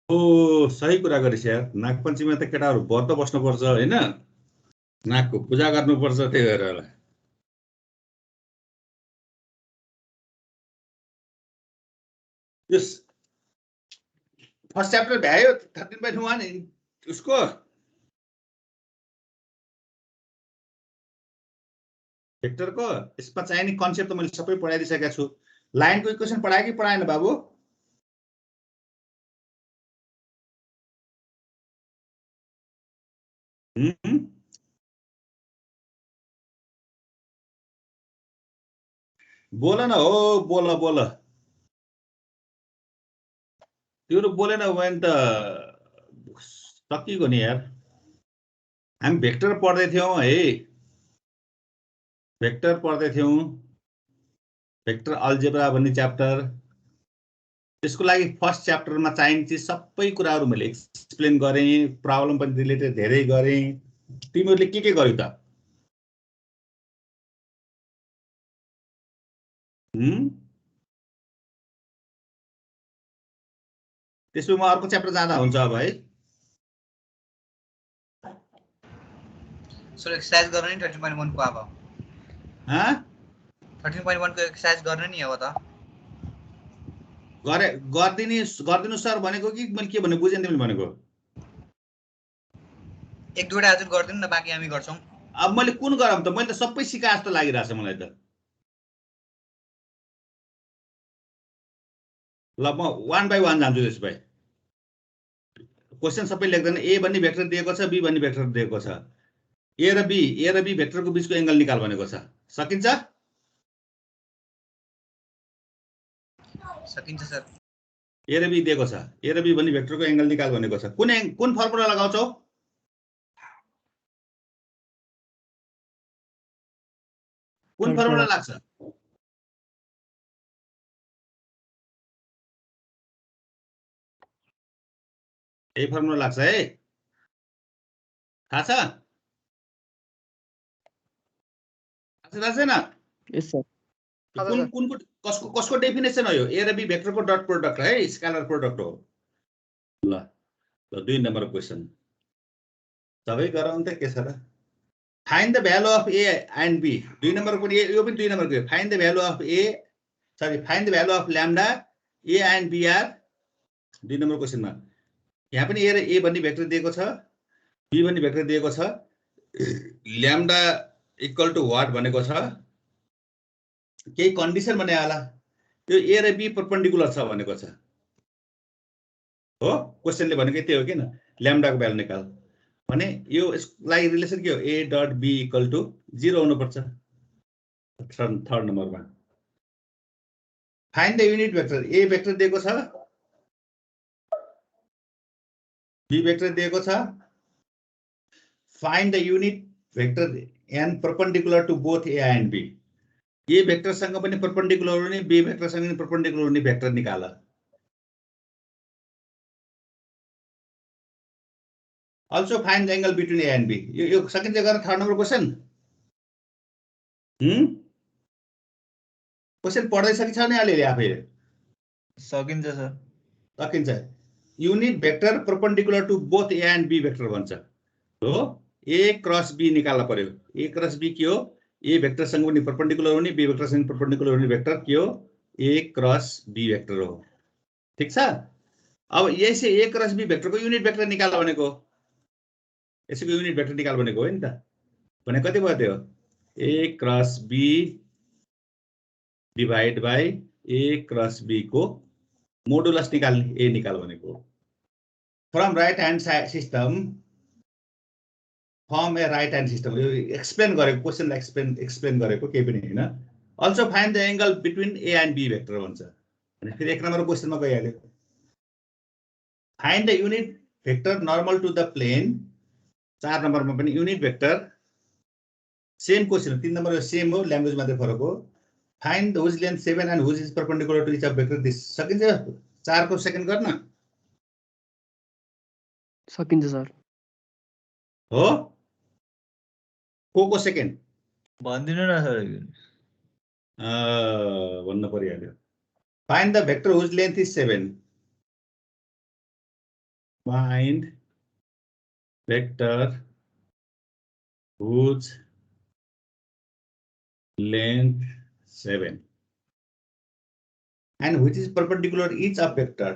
ओ सही कुरा गरिस् यार। नागपञ्चमीमा त केटाहरू व्रत बस्नुपर्छ होइन, नागको पूजा गर्नुपर्छ, त्यही भएर होला। यस फर्स्ट च्याप्टर भ्यायो 13.1 उसको भेक्टरको। यसमा चाहिने कन्सेप्ट त मैले सबै पढाइदिइसकेको छु। लाइनको इक्वेसन पढायो कि पढाएन बाबु? बोल न हो, बोल बोल। त्यो बोलेन भने त सकिगयो नि यार। हामी भेक्टर पढ्दै थियौँ है, भेक्टर पढ्दै थियौँ, भेक्टर अल्जेब्रा भन्ने च्याप्टर। त्यसको लागि फर्स्ट च्याप्टरमा चाहिने चिज सबै कुराहरू मैले एक्सप्लेन गरेँ, प्रब्लम पनि रिलेटेड धेरै गरेँ। तिमीहरूले के गर्यो त? त्यसो म अर्को च्याप्टर जाँदा हुन्छ अब है। सर एक्सरसाइज गर्न नि 13.1 को अब 13.1 को एक्सरसाइज गर्न नि अब त गरिदिनु सर भनेको कि मैले के भने बुझेन तिमीले भनेको? एक दुईवटा हजुर गरिदिनु न, बाँकी हामी गर्छौँ। अब मैले कुन गरौँ त? मैले त सबै सिकाए जस्तो लागिरहेछ मलाई त। ल म 1 बाई 1 जान्छु त्यसो भए। क्वेसन सबै लेख्दैन। ए भन्ने भेक्टर दिएको छ, बी भन्ने भेक्टर दिएको छ। ए र बी भेक्टरको बीचको एंगल निकाल भनेको छ। सकिन्छ? सकिन्छ सर। ए र बी दिएको छ, ए र बी भन्ने भेक्टरको एंगल निकाल भनेको छ। कुन फर्मुला लगाउँछौ? कुन फर्मुला लाग्छ? यही फर्मुला लाग्छ है, थाहा छ? थाहा छैन? यस सर। कसको डेफिनेसन हो यो? ए र बी भेक्टरको डट प्रोडक्ट है, स्केलर प्रोडक्ट हो। ल 2 नम्बर क्वेसन सबै गराउँ त के छ र? Find the value of A and B. 2 number पनि यो पनि 2 नम्बरको। Find the value of A, sorry, find the value of lambda A and B are. 2 number क्वेसनमा यहाँ पनि ए भन्ने भेक्टर दिएको छ, बी भन्ने भेक्टर दिएको छ, ल्याम्डा इक्वल टु वाट भनेको छ। केही कन्डिसन भने होला, यो ए र बी परपेन्डिकुलर छ भनेको छ हो। क्वेसनले भनेको त्यही हो किन, ल्याम्डाको भ्यालु निकाल भने यो यसलाई रिलेसन के हो? A dot B equal to 0 हुनुपर्छ। थर्ड नम्बरमा find the unit vector. A vector दिएको छ, बी भेक्टर दिएको छ। Find the unit vector and perpendicular to both A and B. A भेक्टरसँग पनि परपेन्डिकुलर हुने, बी भेक्टरसँग पनि परपेन्डिकुलर हुने भेक्टर निकाल। Also find the angle between A and B. यो सकिन्छ गर्न? थर्ड नम्बर क्वेसन क्वेसन पढ्दै सकिन्छ नि अलिअलि आफै? सकिन्छ सर। सकिन्छ। Unit vector perpendicular to both A and B vector भन्छ हो। ए क्रस बी निकाल्न पर्यो। ए क्रस बी के हो? ए भेक्टरसँग पनि परपेन्डिकुलर हुने, बी भेक्टरसँग परपेन्डिकुलर हुने भेक्टर के हो? ए क्रस बी भेक्टर हो। ठीक छ? अब यसै ए क्रस बी भेक्टरको युनिट भेक्टर निकाल भनेको, यसको युनिट भेक्टर निकाल भनेको हो नि त। भने कति भयो त्यो? A cross B divide by A cross B को मोडुलस निकाल्ने, ए निकाल भनेको। From right hand system, form A right hand system. यो एक्सप्लेन गरेको, क्वेसनलाई एक्सप्लेन गरेको, केही पनि होइन। Also find the angle between A and B vector भन्छ। अनि फेरि 1 नम्बर क्वेसनमा गइहाल्यो। Find the unit vector normal to the plane. 4 नम्बरमा पनि unit vector, same question. 3 number same हो, ल्याङ्ग्वेज मात्रै फरक हो। Find whose length 7 and whose is perpendicular to each of vector this. सकिन्छ? 4 को सेकेन्ड गर्न? सकिन्छ सर। हो, को सेकेन्ड भन्दिनु न सर। भन्न परिहाल्यो। Find the vector whose length is 7। find vector whose length 7 and which is perpendicular each of vector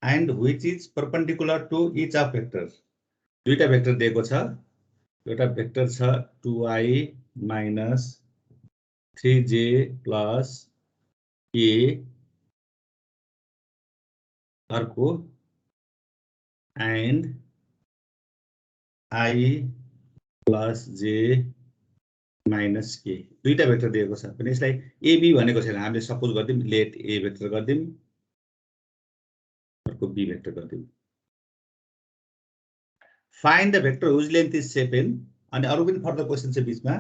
and which is perpendicular to each of vectors. दुईटा भेक्टर दिएको छ, एउटा भेक्टर छ 2i minus 3j plus k, अर्को and i plus j minus k. दुईटा vector दिएको छ भने यसलाई ab भनेको छैन, हामीले सपोज गर्दिम लेट a भेक्टर गर्दिम, अर्को b भेक्टर गर्दिम. Find the vector whose length is 7 अनि अरु पनि फर्दर क्वेशन छ बीचमा.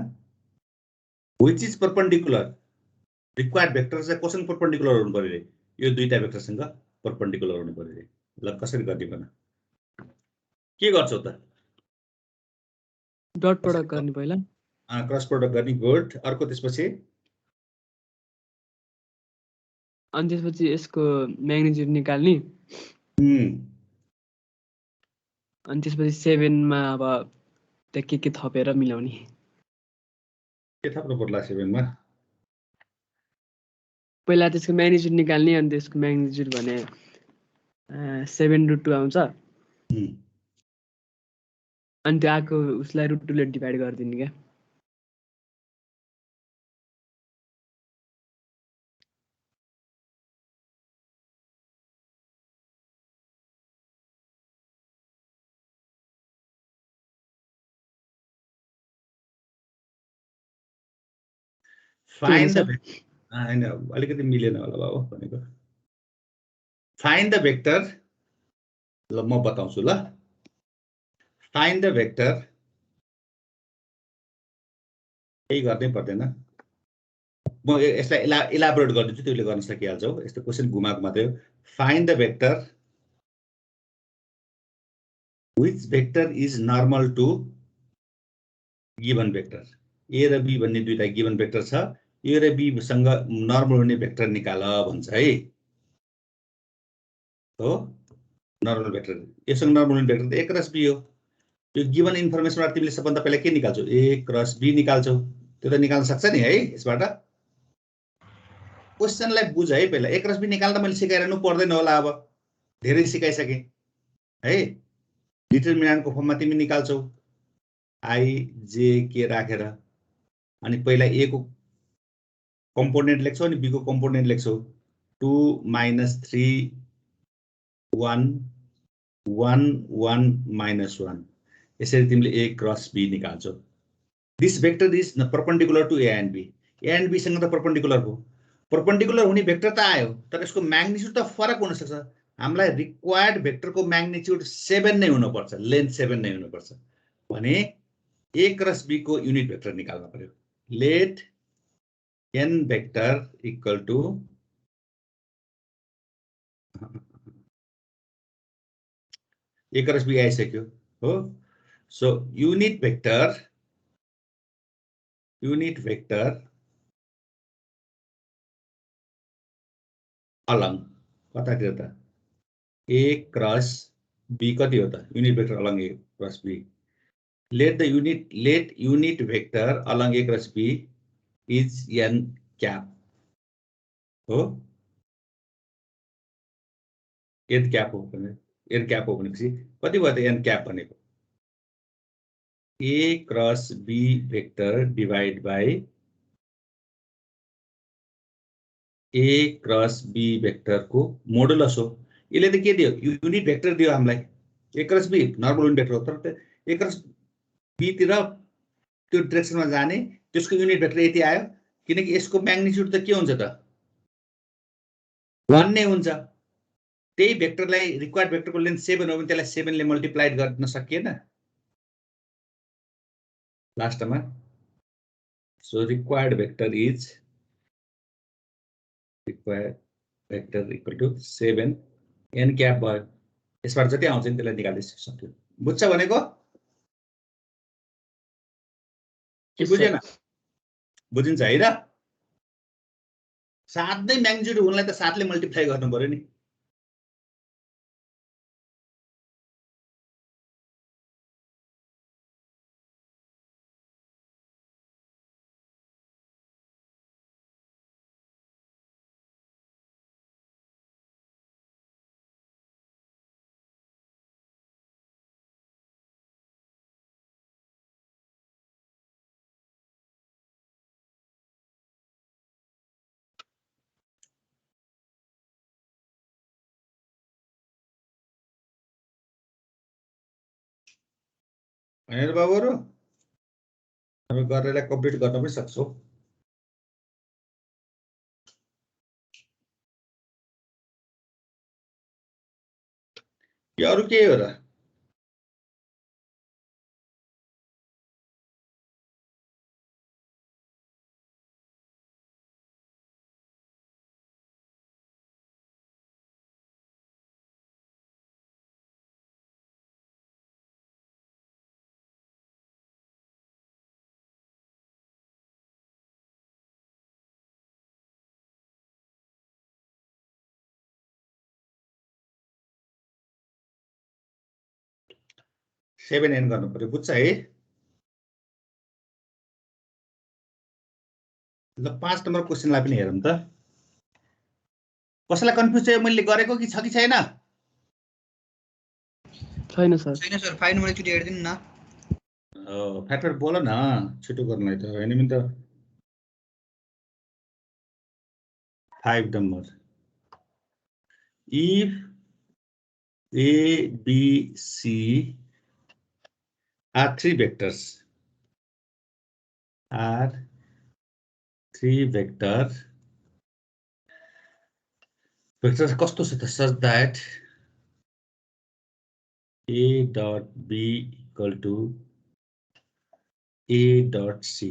Which is perpendicular? Required vector चाहिँ कोसँग परपेंडिकुलर हुनु पर्यो रे? यो दुईटा भेक्टरसँग परपेंडिकुलर हुनु पर्यो रे. ल कसरी गर्ने भन. के गर्छौ त? डट प्रोडक्ट गर्ने पहिला. क्रस प्रोडक्ट गर्ने. गुड. अर्को त्यसपछि अनि त्यसपछि यसको म्याग्निट्युड निकाल्ने. अनि त्यसपछि 7 मा अब त्यो के थपेर मिलाउने. के थप्नु पर्ला 7 मा? पहिला त्यसको म्याग्निट्युड निकाल्ने अनि त्यसको म्याग्निट्युड भने 7√2 आउँछ. अनि त्यो आको उसलाई √2 ले डिभाइड गरिदिने के. Find the हैन अलिकति मिलेन होला बाबु भनेको. Find the vector. ल म बताउँछु ल. Find the vector. केही गर्नै पर्दैन. म यसलाई इलाबोरेट गर्दिन्छु, त्यसले गर्न सकिहाल्छौ. यस्तो क्वेशन घुमाएको मात्रै हो. Find the vector which vector is normal to given vector. A र B भन्ने दुईटा गिवन भेक्टर छ. A र B सँग नर्मल हुने भेक्टर निकाल भन्छ है. हो नर्मल भेक्टर. यससँग नर्मल हुने भेक्टर त A क्रस B हो. त्यो गिवन इन्फर्मेसनबाट तिमीले सबभन्दा पहिला के निकाल्छौ? A cross B निकाल्छौ. त्यो त निकाल्न सक्छ नि है यसबाट. क्वेशनलाई बुझ है पहिला. A क्रस B निकाल्दा मैले सिकाइरहनु पर्दैन होला, अब धेरै सिकाइसके है. डिटरमिनेन्टको फर्ममा तिमी निकाल्छौ i j k राखेर. अनि पहिला A को कम्पोनेन्ट लेख्छौ अनि B को कम्पोनेन्ट लेख्छौ. 2 - 3 1 1 1 - 1. यसरी तिमीले A क्रस B निकाल्छौ. This vector is perpendicular to A and B. A and B सँग त परपेंडिकुलर हो. परपेंडिकुलर हुने भेक्टर त आयो, तर यसको म्याग्निट्युड त फरक हुन सक्छ. हामीलाई रिक्वायर्ड भेक्टरको म्याग्निट्युड 7 नै हुनु पर्छ, लेन्थ 7 नै हुनु पर्छ भने A क्रस B को युनिट भेक्टर निकाल्न पर्यो. Let n vector equal to A cross B आइसक्यो हो. सो युनिट भेक्टर अलङ कतातिर त A क्रस B कति हो त? Unit vector along A cross B. Let unit vector along A cross B is n cap. हो n cap हो भनेपछि कति भयो त n cap भनेको? A cross B vector divide by A cross B vector को मोडुलस हो. यसले त के दियो? युनिट भेक्टर दियो हामीलाई. A cross B normal unit vector हो, तर A क्रस B तिर त्यो डाइरेक्सनमा जाने त्यसको युनिट भेक्टर यति आयो, किनकि यसको म्याग्निट्युड त के हुन्छ त? 1 नै हुन्छ. त्यही भेक्टरलाई रिक्वायर्ड भेक्टरको लेन्थ 7 हो भने त्यसलाई 7 ले मल्टिप्लाइड गर्न सकिएन लास्टमा. So required vector equal to 7 n cap भयो. यसबाट जति आउँछ नि त्यसलाई निकाल्दै सक्यो. बुझ्छ भनेको? के बुझेन? बुझिन्छ है र? 7 नै म्याग्निट्युड हुनलाई त 7 ले मल्टिप्लाई गर्नु पर्यो नि। हैन बाबुहरु, हामी गरेर कम्प्लिट गर्न पनि सक्छौ। यो अरु के हो र? सेभेन एन गर्नु पर्यो, बुझ्छ है? ल 5 नम्बर क्वेशनलाई पनि हेरौँ त। कसैलाई कन्फ्युज छ मैले गरेको कि छ कि छैन? छैन सर। छैन सर, 5 नम्बर एकचोटि हेर्दिनु न। फ्याट बोल न, छिटो गर्नुलाई त हैन नि त। 5 number, if A, B, C are 3 vectors, vectors कस्तो छ त? such that A dot B equal to A dot C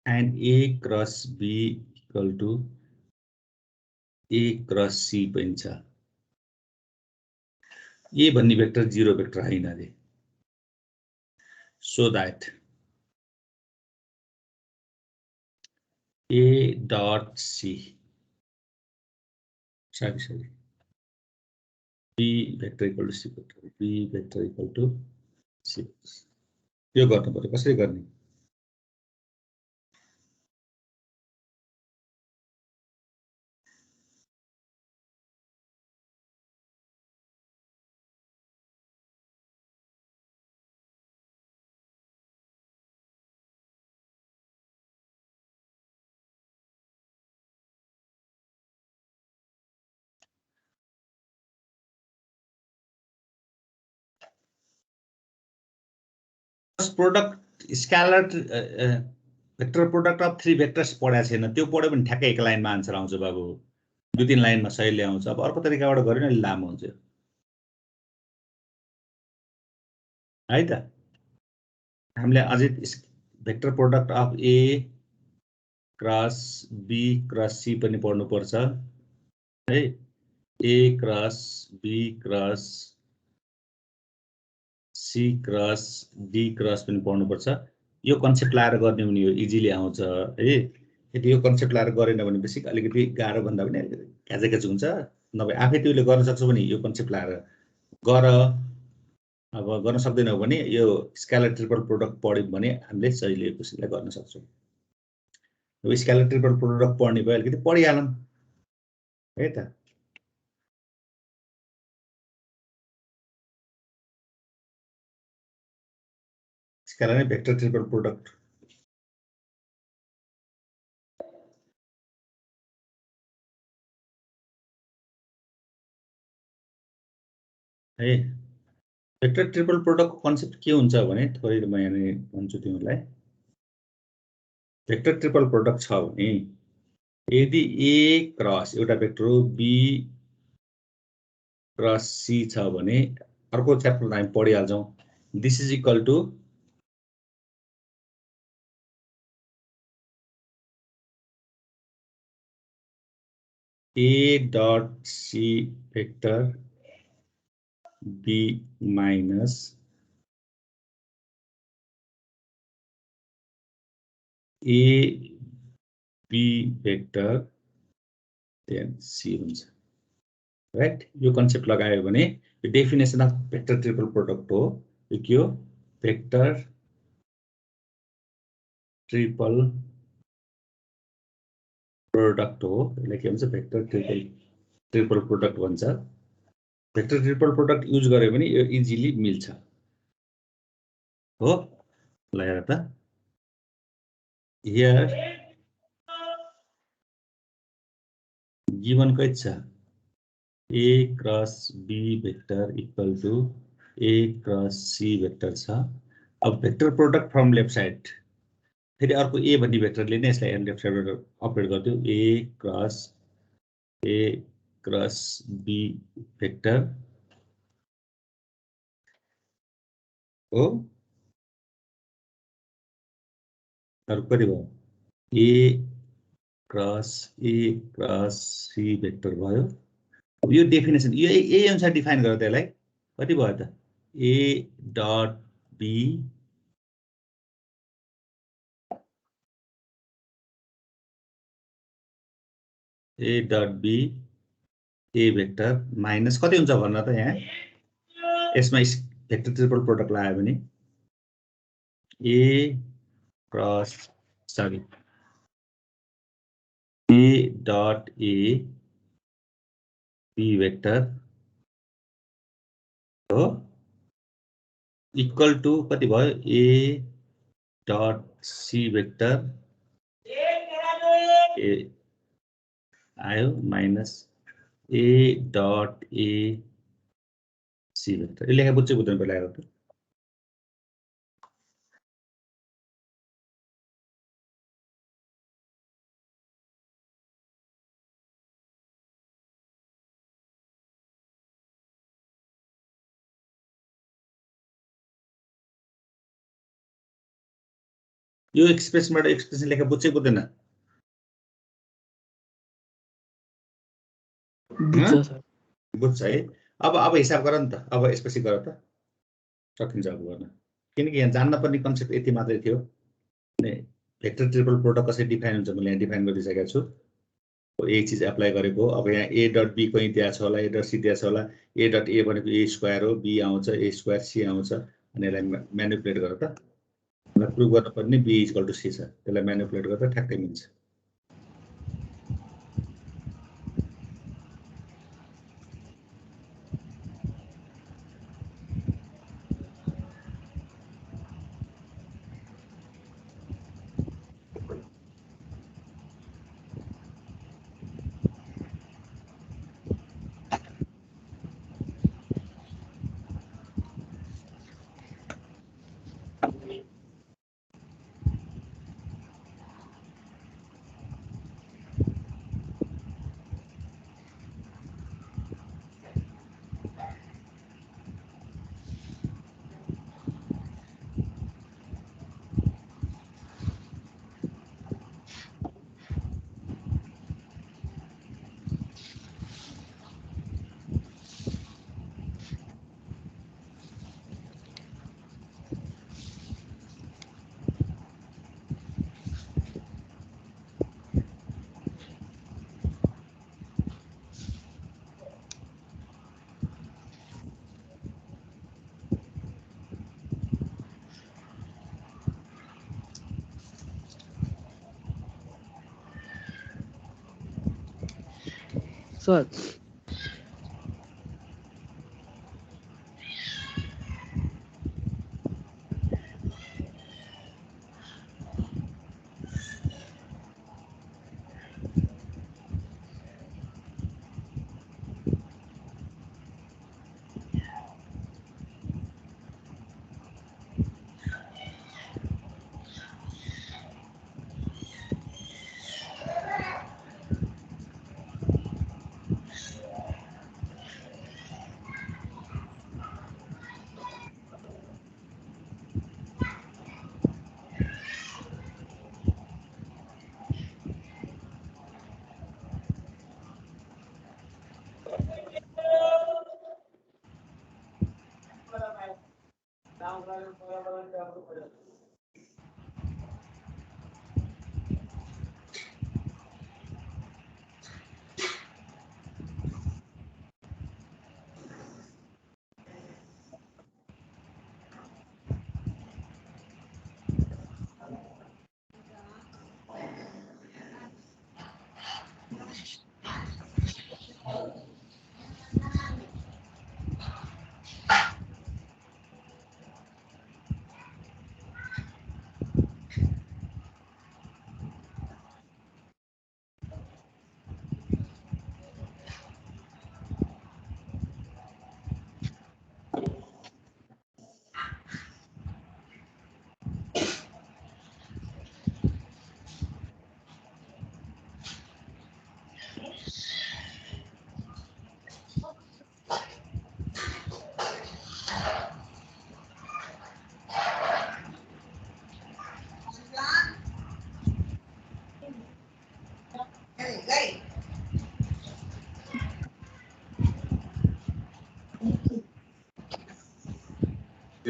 and A cross B equal to A cross C पनि छ। A भन्ने भेक्टर 0 भेक्टर हैन रे। so that A dot C, sorry, B vector equal to C vector, B vector equal to C। यो गर्नु पर्यो, कसरी गर्ने? Product scalar vector product of 3 vectors पढाएको छैन, त्यो पढ्यो भने ठ्याक्कै एक लाइनमा आन्सर आउँछ बाबु। 2-3 लाइनमा सही आउँछ। अब अर्को तरिकाबाट गर्यो नि लामो हुन्छ है त। हामीले अझै vector product of A cross B cross C पनि पढ्नु पर्छ है। A cross B cross C cross D cross पनि पढ्नु पर्छ। यो कन्सेप्ट लाएर गर्ने भने यो इजिली आउँछ है। यदि यो कन्सेप्ट लाएर गरेन भने बेसिक अलिकति गाह्रो भन्दा पनि क्याजेकेज हुन्छ। नभए आफै तिमीले गर्न सक्छौ भने यो कन्सेप्ट लाएर गर। अब गर्न सक्दैनौ भने यो स्केलर ट्रिपल प्रोडक्ट पढ्यौ भने हामीले सजिलै कुशलले गर्न सक्छौं। यो स्केलर ट्रिपल प्रोडक्ट पढ्ने भए अलिकति पढिहालौं है त। स्केलर भेक्टर ट्रिपल प्रोडक्ट है। भेक्टर ट्रिपल प्रोडक्ट कन्सेप्ट के हुन्छ भने थोरै म यहाँ भन्छु तिमीलाई। भेक्टर ट्रिपल प्रोडक्ट छ भने यदि A क्रस एउटा भेक्टर हो B क्रस C छ भने अर्को च्याप्टरमा हामी पढिहाल्छौं। This is equal to A dot C vector B minus A B vector then C हुन्छ राइट यो कन्सेप्ट लगायो भने यो definition of vector triple product हो यो के हो भेक्टर ट्रिपल प्रोडक्ट हो यसलाई के भन्छ भेक्टर ट्रिपल प्रोडक्ट भन्छ भेक्टर ट्रिपल प्रोडक्ट युज गर्यो भने यो इजिली मिल्छ हो ल हेर त हियर गिवन कति छ A cross B vector equal to A cross C vector छ अब vector product from left side फेरि अर्को A भन्ने भेक्टरले नै यसलाई लेफ्ट साइडबाट अपडेट गरिदियो A क्रस B भेक्टर हो अर्को कति भयो A क्रस C भेक्टर भयो यो डेफिनेसन यो यही अनुसार डिफाइन गर त्यसलाई कति भयो त A dot B A dot B A vector minus कति हुन्छ भन्न त यहाँ यसमा भेक्टर ट्रिपल प्रोडक्ट लगायो भने A cross sorry A dot A B vector हो इक्वल टु कति भयो A dot C vector A आयो minus A dot A C vector यो लेखा बुझ्दै बुझ्दैन पहिला आएको त यो एक्सप्रेसनबाट एक्सप्रेसन लेखा बुझ्दै बुझ्दैन बुझ्छ सर बुझ्छ है अब हिसाब गर नि त अब यसपछि गर त सकिन्छ अब गर्न किनकि यहाँ जान्न पर्ने कन्सेप्ट यति मात्रै थियो अनि भेक्टर ट्रिपल प्रोडक्ट कसरी डिफाइन हुन्छ मैले यहाँ डिफाइन गरिसकेको छु यही चिज एप्लाई गरेको अब यहाँ A डट B कहीँ त्यहाँ छ होला A डट C त्यहाँ छ होला A डट A भनेको A स्क्वायर हो B आउँछ A स्क्वायर C आउँछ अनि यसलाई म्यानिपुलेट गर त मलाई प्रुभ गर्नुपर्ने B इक्वल टु C छ त्यसलाई म्यानिपुलेट गर्दा ठ्याक्कै मिल्छ सर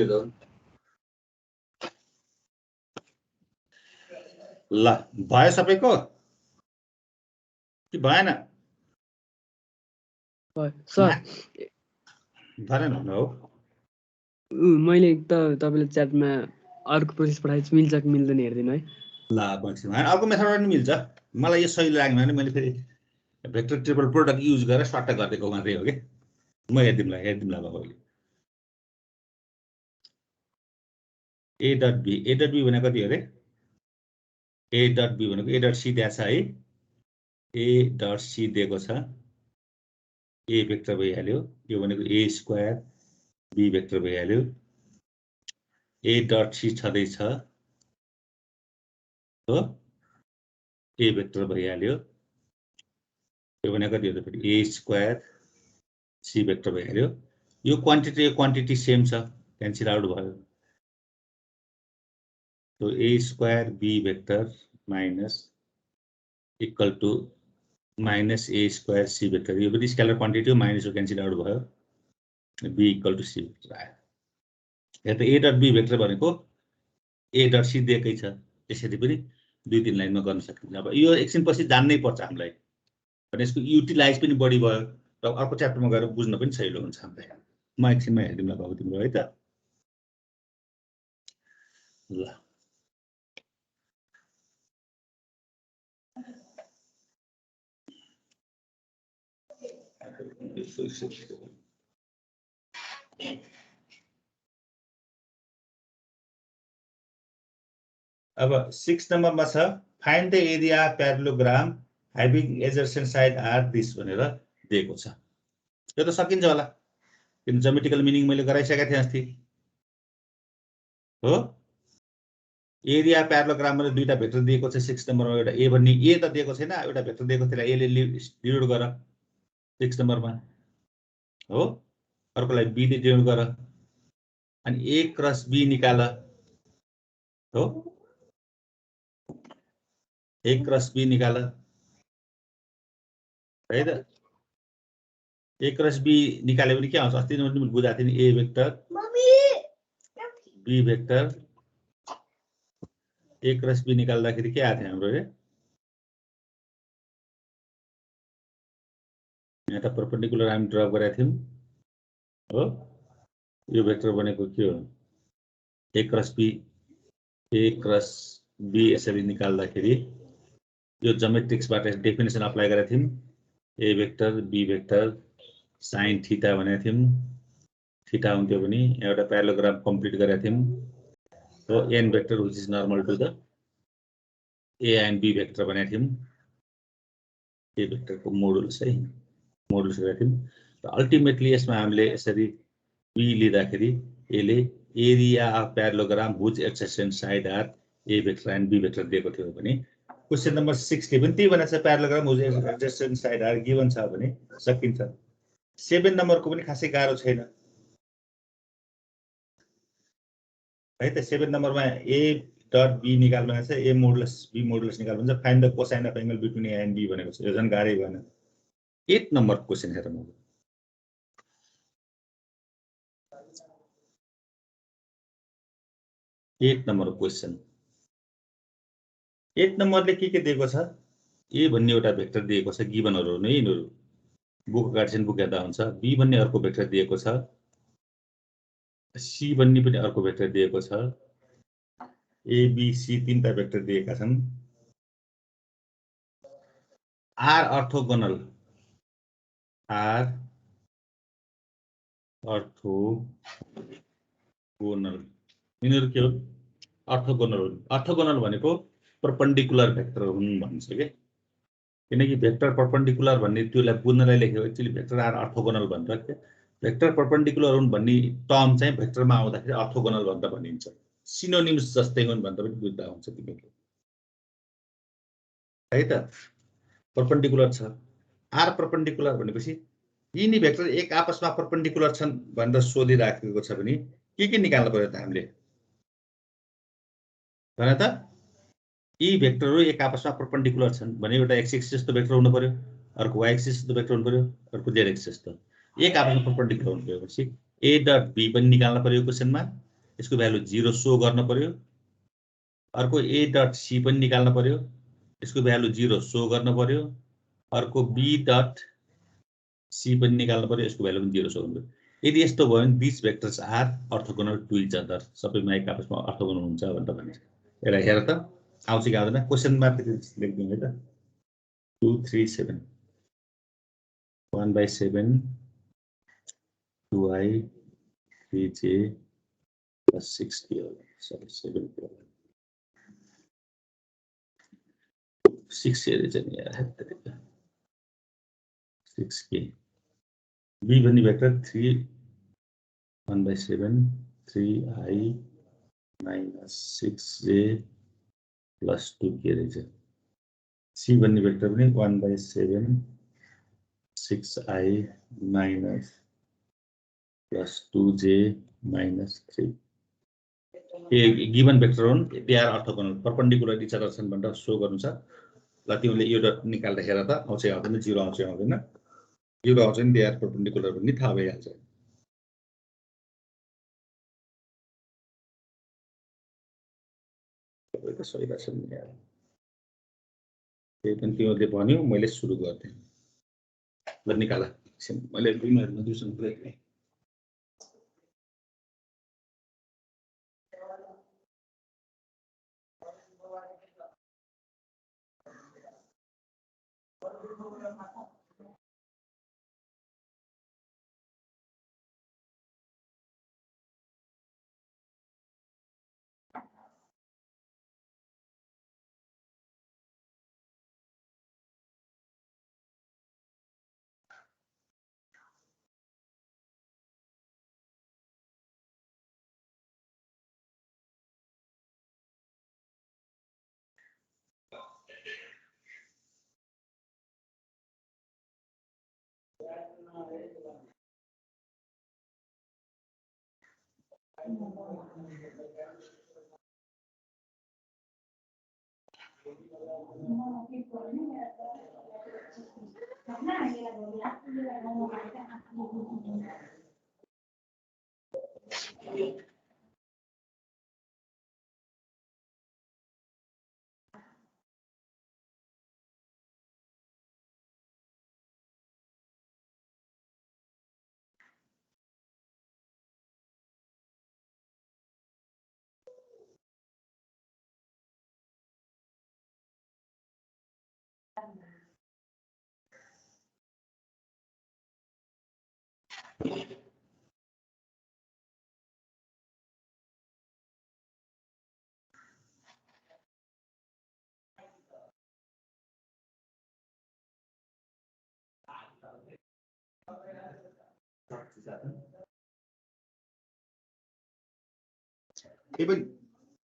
त्यो जाउँ ल भयो सबैको कि भएन सर भएन हो मैले त तपाईँले च्याटमा अर्को प्रोसेस पठाएपछि मिल्छ कि मिल्दैन हेरिदिनु है ल भएन अर्को मेथडबाट पनि मिल्छ मलाई यो सही लाग्यो भने मैले फेरि भेक्टर ट्रिपल प्रोडक्ट युज गरेर सट्ट गरिदिएको मात्रै हो कि म हेरिदिउँला बाबुले ए डट बी भनेको कति हो अरे ए डट बी भनेको ए डट सी दिएको छ है ए डट सी दिएको छ ए भेक्टर भइहाल्यो यो भनेको ए स्क्वायर बी भेक्टर भइहाल्यो ए डट सी छँदैछ हो ए भेक्टर भइहाल्यो यो भनेको कति हो त फेरि ए स्क्वायर सी भेक्टर भइहाल्यो यो क्वान्टिटी सेम छ क्यान्सल आउट भयो तो A square B vector minus equal to minus A square C vector यो पनि स्केलर क्वान्टिटी हो माइनस हो क्यान्सल आउट भयो B equal to C vector आयो यहाँ त ए डट बी भेक्टर भनेको ए डट सी दिएकै छ यसरी पनि 2-3 लाइनमा गर्न सकिन्छ अब यो एकछिनपछि जान्नै पर्छ हामीलाई भने यसको युटिलाइज पनि बढी भयो र अर्को च्याप्टरमा गएर बुझ्न पनि सजिलो हुन्छ हामीलाई म एकछिनमा हेरिदिउँला बाबु तिम्रो है त ल अब 6 नम्बरमा छ find the area parallelogram having adjacent side are this भनेर दिएको छ यो त सकिन्छ होला किन ज्योमेट्रिकल मिनिङ मैले गराइसकेको थिएँ अस्ति हो एरिया प्यारालोग्राम भनेर दुईटा भेक्टर दिएको छ 6 नम्बरमा एउटा ए भन्ने ए त दिएको छैन एउटा भेक्टर दिएको थियो ए ले डिनोट गर 6 नम्बरमा हो अर्कोलाई बी ले डिनोट गर अनि ए क्रस बी निकाल हो ए क्रस बी निकाल है त ए क्रस बी निकाल्यो भने के आउँछ अस्ति नै मैले बुझाएको थिएँ नि A vector B vector A cross B निकाल्दाखेरि के आएको थियो हाम्रो रे यहाँ त परपेन्डिकुलर हामी ड्रा गरेका थियौं हो यो भेक्टर बनेको के हो ए क्रस बी यसरी निकाल्दाखेरि यो ज्योमेट्रिक्सबाट डेफिनेसन अप्लाई गरेका थियौं A vector B vector sine theta भनेको थियौं थीटा हुन्थ्यो भने एउटा प्यारालोग्राम कम्प्लिट गरेका थियौं हो n vector which is normal to the A and B vector भनेको थियौं ए भेक्टरको मोडुलस है मोडुलस गरेका थियौं र अल्टिमेटली यसमा हामीले यसरी बी लिँदाखेरि यसले area of parallelogram which adjacent side are A vector and B vector दिएको थियो भने क्वेशन नम्बर 6 ले पनि त्यही भनेको छ प्यारालोग्राम which adjacent side are given छ भने सकिन्छ 7 नम्बरको पनि खासै गाह्रो छैन है त 7 नम्बरमा ए डट बी निकाल भनेको छ ए मोडुलस बी मोडुलस निकाल भन्छ find the cosine of angle between A and B भनेको छ यो झन् गाह्रै भएन 8 नम्बर क्वेशन हेरौँ अब 8 नम्बर क्वेशन 8 नम्बरले के दिएको छ ए भन्ने एउटा भेक्टर दिएको छ गिभनहरु नै यिनीहरु बुक गार्डन बुक हेर्दा हुन्छ बी भन्ने अर्को भेक्टर दिएको छ सी भन्ने पनि अर्को भेक्टर दिएको छ ए बी सी तीनटा भेक्टर दिएका छन् आर अर्थोगोनल यिनीहरु के हो अर्थोगोनल भनेको परपेन्डिकुलर भेक्टर हुन् भन्छ के किनकि भेक्टर परपेन्डिकुलर भन्ने त्यसलाई बुझ्नलाई लेखेको एक्चुअली भेक्टर आर अर्थोगोनल भनेर के भेक्टर परपेन्डिकुलर हुन् भन्ने टर्म चाहिँ भेक्टरमा आउँदाखेरि अर्थोगोनल भनेर भनिन्छ सिनोनिम्स जस्तै हुन् भनेर पनि बुझ्दा हुन्छ तिमीले है त परपेन्डिकुलर छ आर परपेन्डिकुलर भनेपछि यिनी भेक्टर एक आपसमा परपेन्डिकुलर छन् भनेर सोधिराखेको छ भने के निकाल्नु पर्यो त हामीले भने त यी भेक्टरहरु एक आपसमा परपेन्डिकुलर छन् भने एउटा x एक्सिस जस्तो भेक्टर हुनु पर्यो अर्को y एक्सिस जस्तो भेक्टर हुनु पर्यो अर्को z एक्सिस जस्तो एक आपसमा परपेन्डिकुलर हुनु पर्यो भनेपछि a डट b पनि निकाल्न पर्यो क्वेशनमा यसको भ्यालु 0 सो गर्न पर्यो। अर्को a डट c पनि निकाल्न पर्यो, यसको भ्यालु 0 सो गर्न पर्यो। अर्को b डट c पनि निकाल्न पर्यो, यसको भ्यालु पनि 0 सो गर्न पर्यो। यदि यस्तो भयो भने this vectors are orthogonal to each other, सबैमा एक आपसमा अर्थोगोनल हुन्छ भनेर भन्छ। यसलाई हेर त आउँछ कि आउँदैन, क्वेशनमा लेख्दिउँ है त। 2 3 7 1/7 2i 3j plus 6k, sorry 7k 6k रहेछ नि यार, 6k b भन्ने vector 3 1/7 3i minus 6j plus 2k रहेछ। c भन्ने भेक्टर पनि 1/7 6i minus plus 2j minus 3। A given vector हुन्, they are orthogonal, perpendicular each other छन् भनेर सो गर्नु छ। ल तिमीले यो डट निकाल्दा हेर त आउँछ आउँदैन, 0 आउँछ आउँदैन। 0 आउँछ नि दे आर परपेन्डिकुलर भन्ने थाहा भइहाल्छ। सबै त सही रहेछ नि यार, त्यही पनि तिमीले भन्यो मैले सुरु गर्दै। ल निकाल, मैले 2 मिनेटमा दुईसँग ब्रेक लिएँ।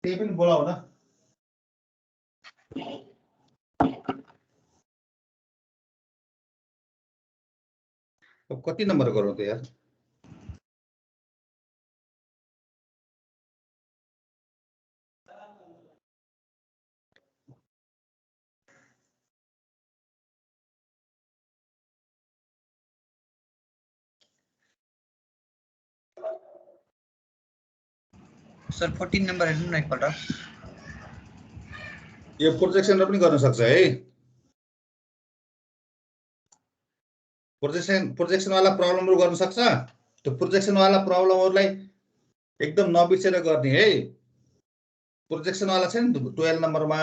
त्यही पनि बोलाऊ न। अब कति नम्बर गरौँ त यार? सर 14 नम्बर हेर्नु न एकपल्ट। यो प्रोजेक्सन पनि गर्न सक्छ है। प्रोजेक्सन वाला प्रब्लमहरु गर्न सक्छ। त्यो प्रोजेक्सन वाला प्रब्लमहरुलाई एकदम नबिर्सेर गर्ने है। प्रोजेक्सन वाला छ नि 12 नम्बरमा,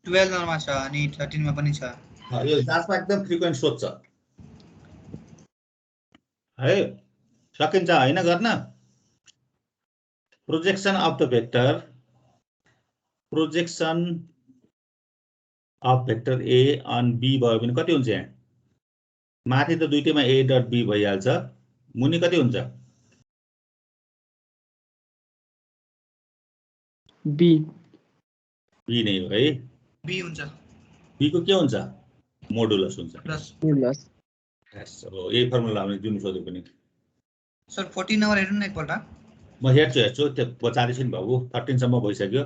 12 नम्बरमा छ अनि 13 मा पनि छ। यो जाँचमा एकदम फ्रिक्वेन्ट सोध्छ है। सकिन्छ हैन गर्न? Projection of the vector, projection of vector A on B भयो भने कति हुन्छ यहाँ? माथि त दुईटैमा a डट b भइहाल्छ, मुनि कति हुन्छ? b नै हो है। b हुन्छ। b को के हुन्छ? मोडुलस हुन्छ। मोडुलस। यस हो, यही फर्मुला हामीले जुन सोधे पनि। सर 14 नम्बर हेर्नु न एकपल्ट। म हेर्छु त्यो बचारिछु नि बाबु, 13 सम्म भइसक्यो।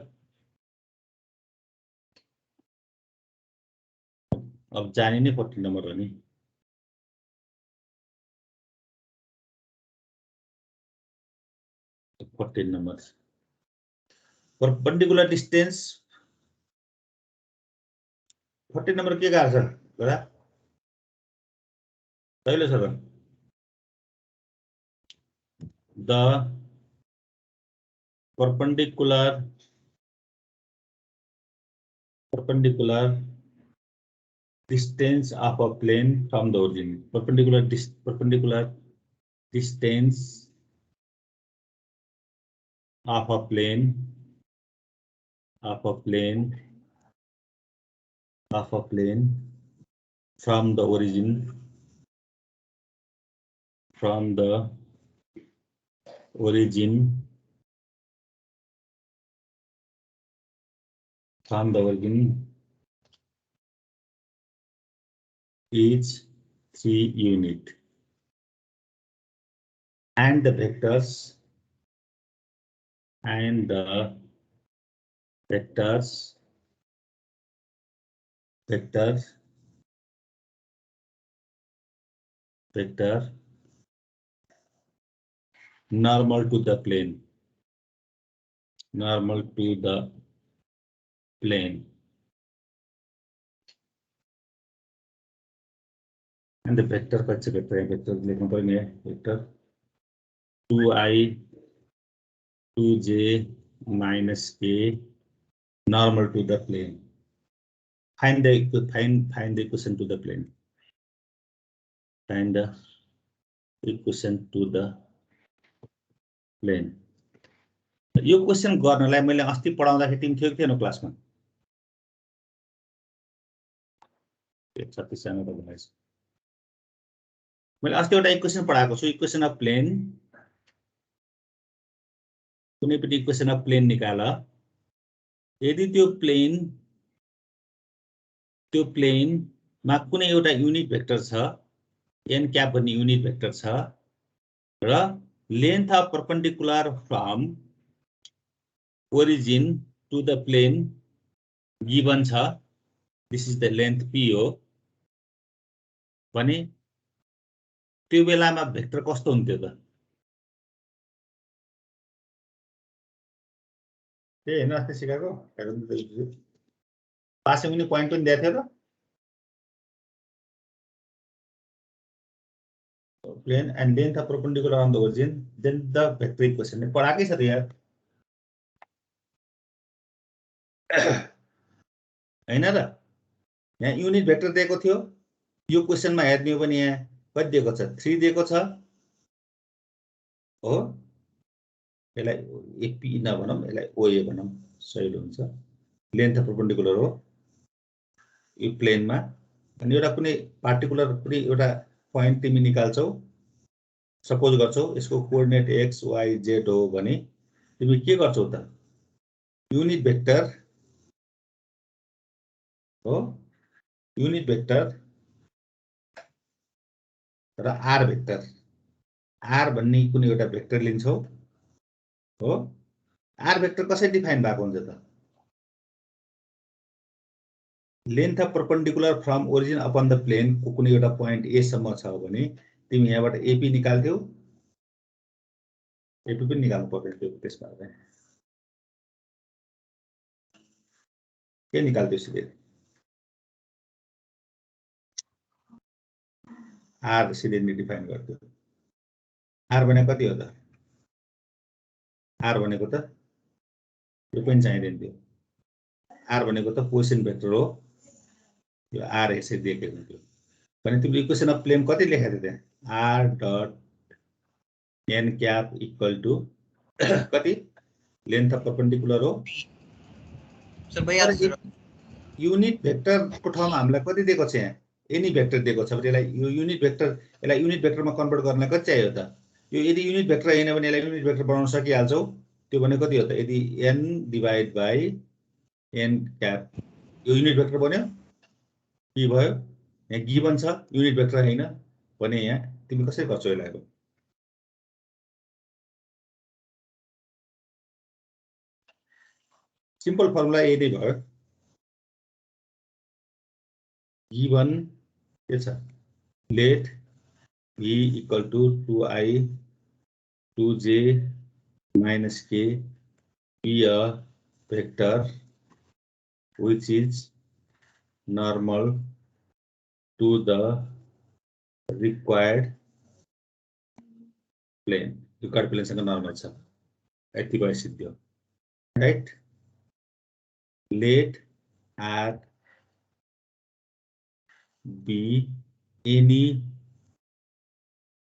अब जाने नै 14 नम्बर हो नि। 14 numbers. Perpendicular distance 14 number के गएको छ बडा तैले छ त the perpendicular distance of a plane from the origin. Perpendicular distance of a plane from the origin is 3 unit, and the vectors normal to the plane, and the vector vector लेख्नु पर्ने vector 2i 2j minus k normal to the plane. Find the equation to the plane. Find the equation to the plane. यो question गर्नलाई मैले अस्ति पढाउँदाखेरि तिमी थियो कि थिएन क्लासमा? छत्तीस सानो त भएछ। मैले अस्ति एउटा इक्वेसन पढाएको छु, इक्वेसन अफ प्लेन। कुनै पनि इक्वेसन अफ प्लेन निकाल। यदि त्यो प्लेनमा कुनै एउटा युनिट भेक्टर छ, n क्याप भन्ने युनिट भेक्टर छ र length of perpendicular from origin to the plane given छ, this is the length p हो भने त्यो बेलामा भेक्टर कस्तो हुन्थ्यो त? त्यही हैन अस्ति सिकाएको पासिङ हुने प्वाइन्ट पनि दिएको थियो त। plane and length of perpendicular on the origin, then the vector equation ने पढाकै छ त यार हैन र? यहाँ युनिट भेक्टर दिएको थियो, यो क्वेशनमा हेर्ने हो भने यहाँ कति दिएको छ? 3 दिएको छ हो। यसलाई एपी नभनौं, यसलाई ओए भनौं, सही हुन्छ। लेन्थ अफ परपेंडिकुलर हो यो प्लेनमा। अनि एउटा कुनै पार्टिकुलर कुनै एउटा प्वाइन्ट तिमी निकाल्छौ, सपोज गर्छौ यसको कोअर्डिनेट x y z हो भने तिमी के गर्छौ त? युनिट भेक्टर हो, युनिट भेक्टर र आर भेक्टर, आर भन्ने कुनै एउटा भेक्टर लिन्छौ हो। आर भेक्टर कसरी डिफाइन भएको हुन्छ त? Length of perpendicular from origin upon the plane को कुनै एउटा प्वाइन्ट ए सम्म छ भने तिमी यहाँबाट एपी निकाल्थ्यौ, एपी पनि निकाल्नु पर्दैन थियो त्यसमा चाहिँ के निकाल्थ्यौ? सिधै आर सिधै डिफाइन गर्थ्यौ। आर भनेको कति हो त? आर भनेको त यो पनि चाहिँदैन थियो। आर भनेको त पोजिसन भेक्टर हो, यो आर यसरी दिएको हुन्थ्यो भने तिम्रो इक्वेसन अफ प्लेन कति लेखेको थियो त्यहाँ? R dot n cap equal to कति? लेन्थ अफ परपेंडिकुलर हो युनिट भेक्टरको ठाउँमा हामीलाई कति दिएको छ? यहाँ एनी भेक्टर दिएको छ भने यसलाई यो युनिट भेक्टर, यसलाई युनिट भेक्टरमा कन्भर्ट गर्नलाई कति चाहियो त? यो यदि युनिट भेक्टर हैन भने यसलाई युनिट भेक्टर बनाउन सकिहाल्छौ। त्यो भने कति हो त? यदि n divide by n cap यो युनिट भेक्टर बन्यो, के भयो? यहाँ गिवन छ युनिट भेक्टर हैन भने यहाँ तिमी कसरी गर्छौ यसलाई? सिम्पल फर्मुला यही भयो। गिवन के छ? Let v equal to 2i 2j minus k be a vector which is normal to the required plane. Required plane सँग normal छ यति भयो सिद्धियो right. Let R be any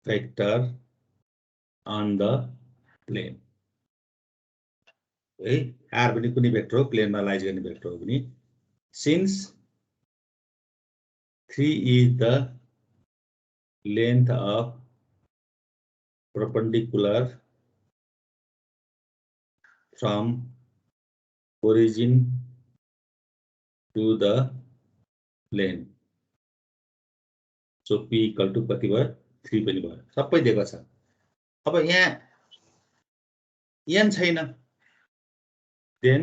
vector on the plane. है R पनि कुनै vector हो प्लेनमा lies गर्ने भेक्टर हो पनि since 3 is the length of perpendicular from origin to the plane. So P equal to कति भयो 3 पनि भयो सबै दिएको छ। अब यहाँ n छैन then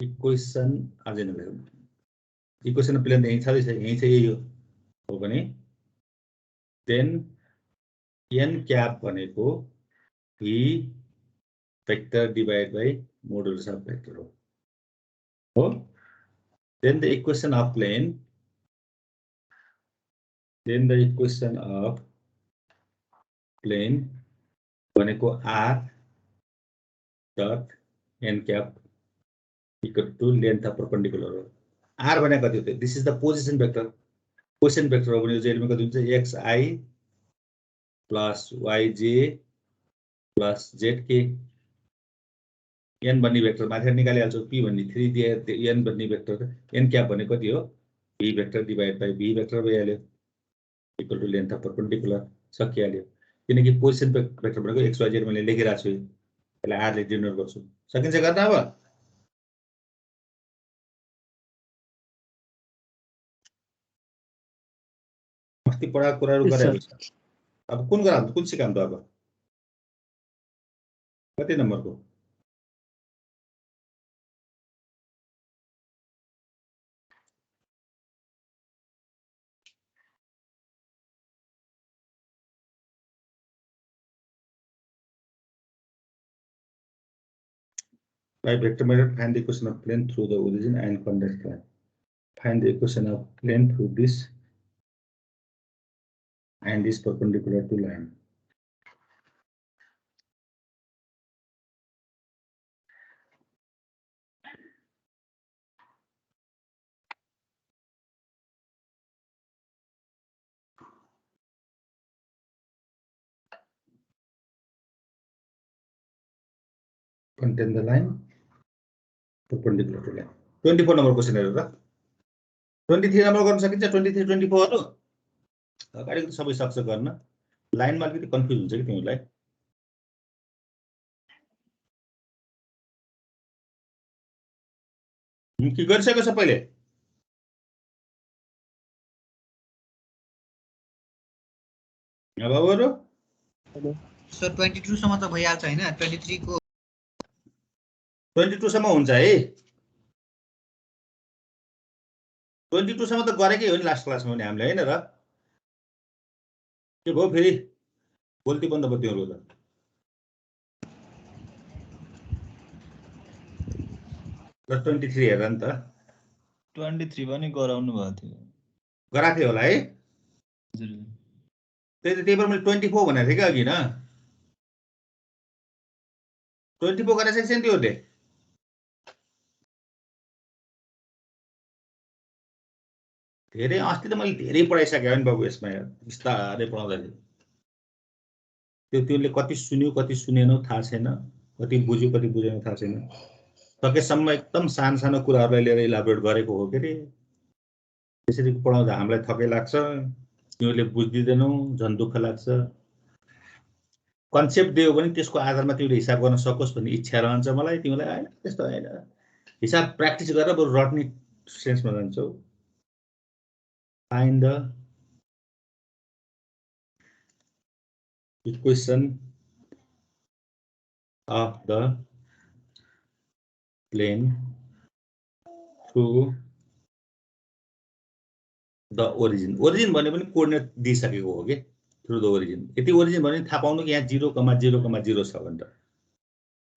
इक्वेसन अझै नलेखौँ इक्वेसन प्लेन यही छँदैछ यही छ यही हो भने then n cap भनेको v vector divided by modulus of vector हो then the equation of plane भनेको r dot n cap equal to length of perpendicular हो r भनेको कति हो त this is the position vector हो भने जहिले कति हुन्छ xi plus yj plus zk n भन्ने भेक्टर माथि निकालिहाल्छौ p भन्ने 3 दिए n भन्ने भेक्टर n cap भनेको कति हो v vector divide by v vector भइहाल्यो equal to length of perpendicular सकिहाल्यो किनकि पोजिसन भेक्टर भनेको x y z मैले लेखिरहेको छु यसलाई r ले डिनोट गर्छु सकिन्छ गर्न अब अस्ति पढाएको कुराहरु गरे अब कुन गराउँछ कुन सिकाउँ त अब कति नम्बरको By vector method, find the equation of plane through the origin and convex line. Find the equation of plane through this and is perpendicular to line. Contain the line perpendicular to line. 24 number question हेरेर 23 number गर्न सकिन्छ 23 24 हरु अगाडिको सबै सक्छ गर्न लाइनमा अलिकति कन्फ्युज हुन्छ कि तिमीलाई के गरिसक्यो सबैले अब अरु सर 22 सम्म त भइहाल्छ हैन 23 को 22 सम्म हुन्छ है 22 सम्म त गरेकै हो नि लास्ट क्लासमा नि हामीले हैन र के भयो फेरि बोल्ती बन्द भयो तिम्रो त ल 23 हेर नि त 23 पनि गराउनु भएको थियो गराथे होला है हजुर त्यही भएर मैले 24 भनेको थिएँ कि अघि न 24 गराइसकेको छ नि तिमीहरूले धेरै अस्ति त मैले धेरै पढाइसकेँ नि बाबु यसमा बिस्तारै पढाउँदाखेरि तिमीले कति सुन्यौ कति सुनेनौ थाहा छैन कति बुझ्यौ कति बुझेनौ थाहा छैन सकेसम्म एकदम सानो सानो कुराहरूलाई लिएर इलाबोरेट गरेको हो के रे त्यसरी पढाउँदा हामीलाई थकै लाग्छ तिमीहरूले बुझ्दिदैनौ झन् दुःख लाग्छ कन्सेप्ट दियो भने त्यसको आधारमा तिमीले हिसाब गर्न सकोस् भन्ने इच्छा रहन्छ मलाई तिमीलाई हैन त्यस्तो हैन हिसाब प्र्याक्टिस गरेर बरु रट्ने सेन्समा जान्छौ find the equation of the plane through the origin भने पनि कोअर्डिनेट दिइसकेको हो के थ्रु द ओरिजिन यति ओरिजिन भने थाहा पाउनु कि यहाँ 0,0,0 छ भनेर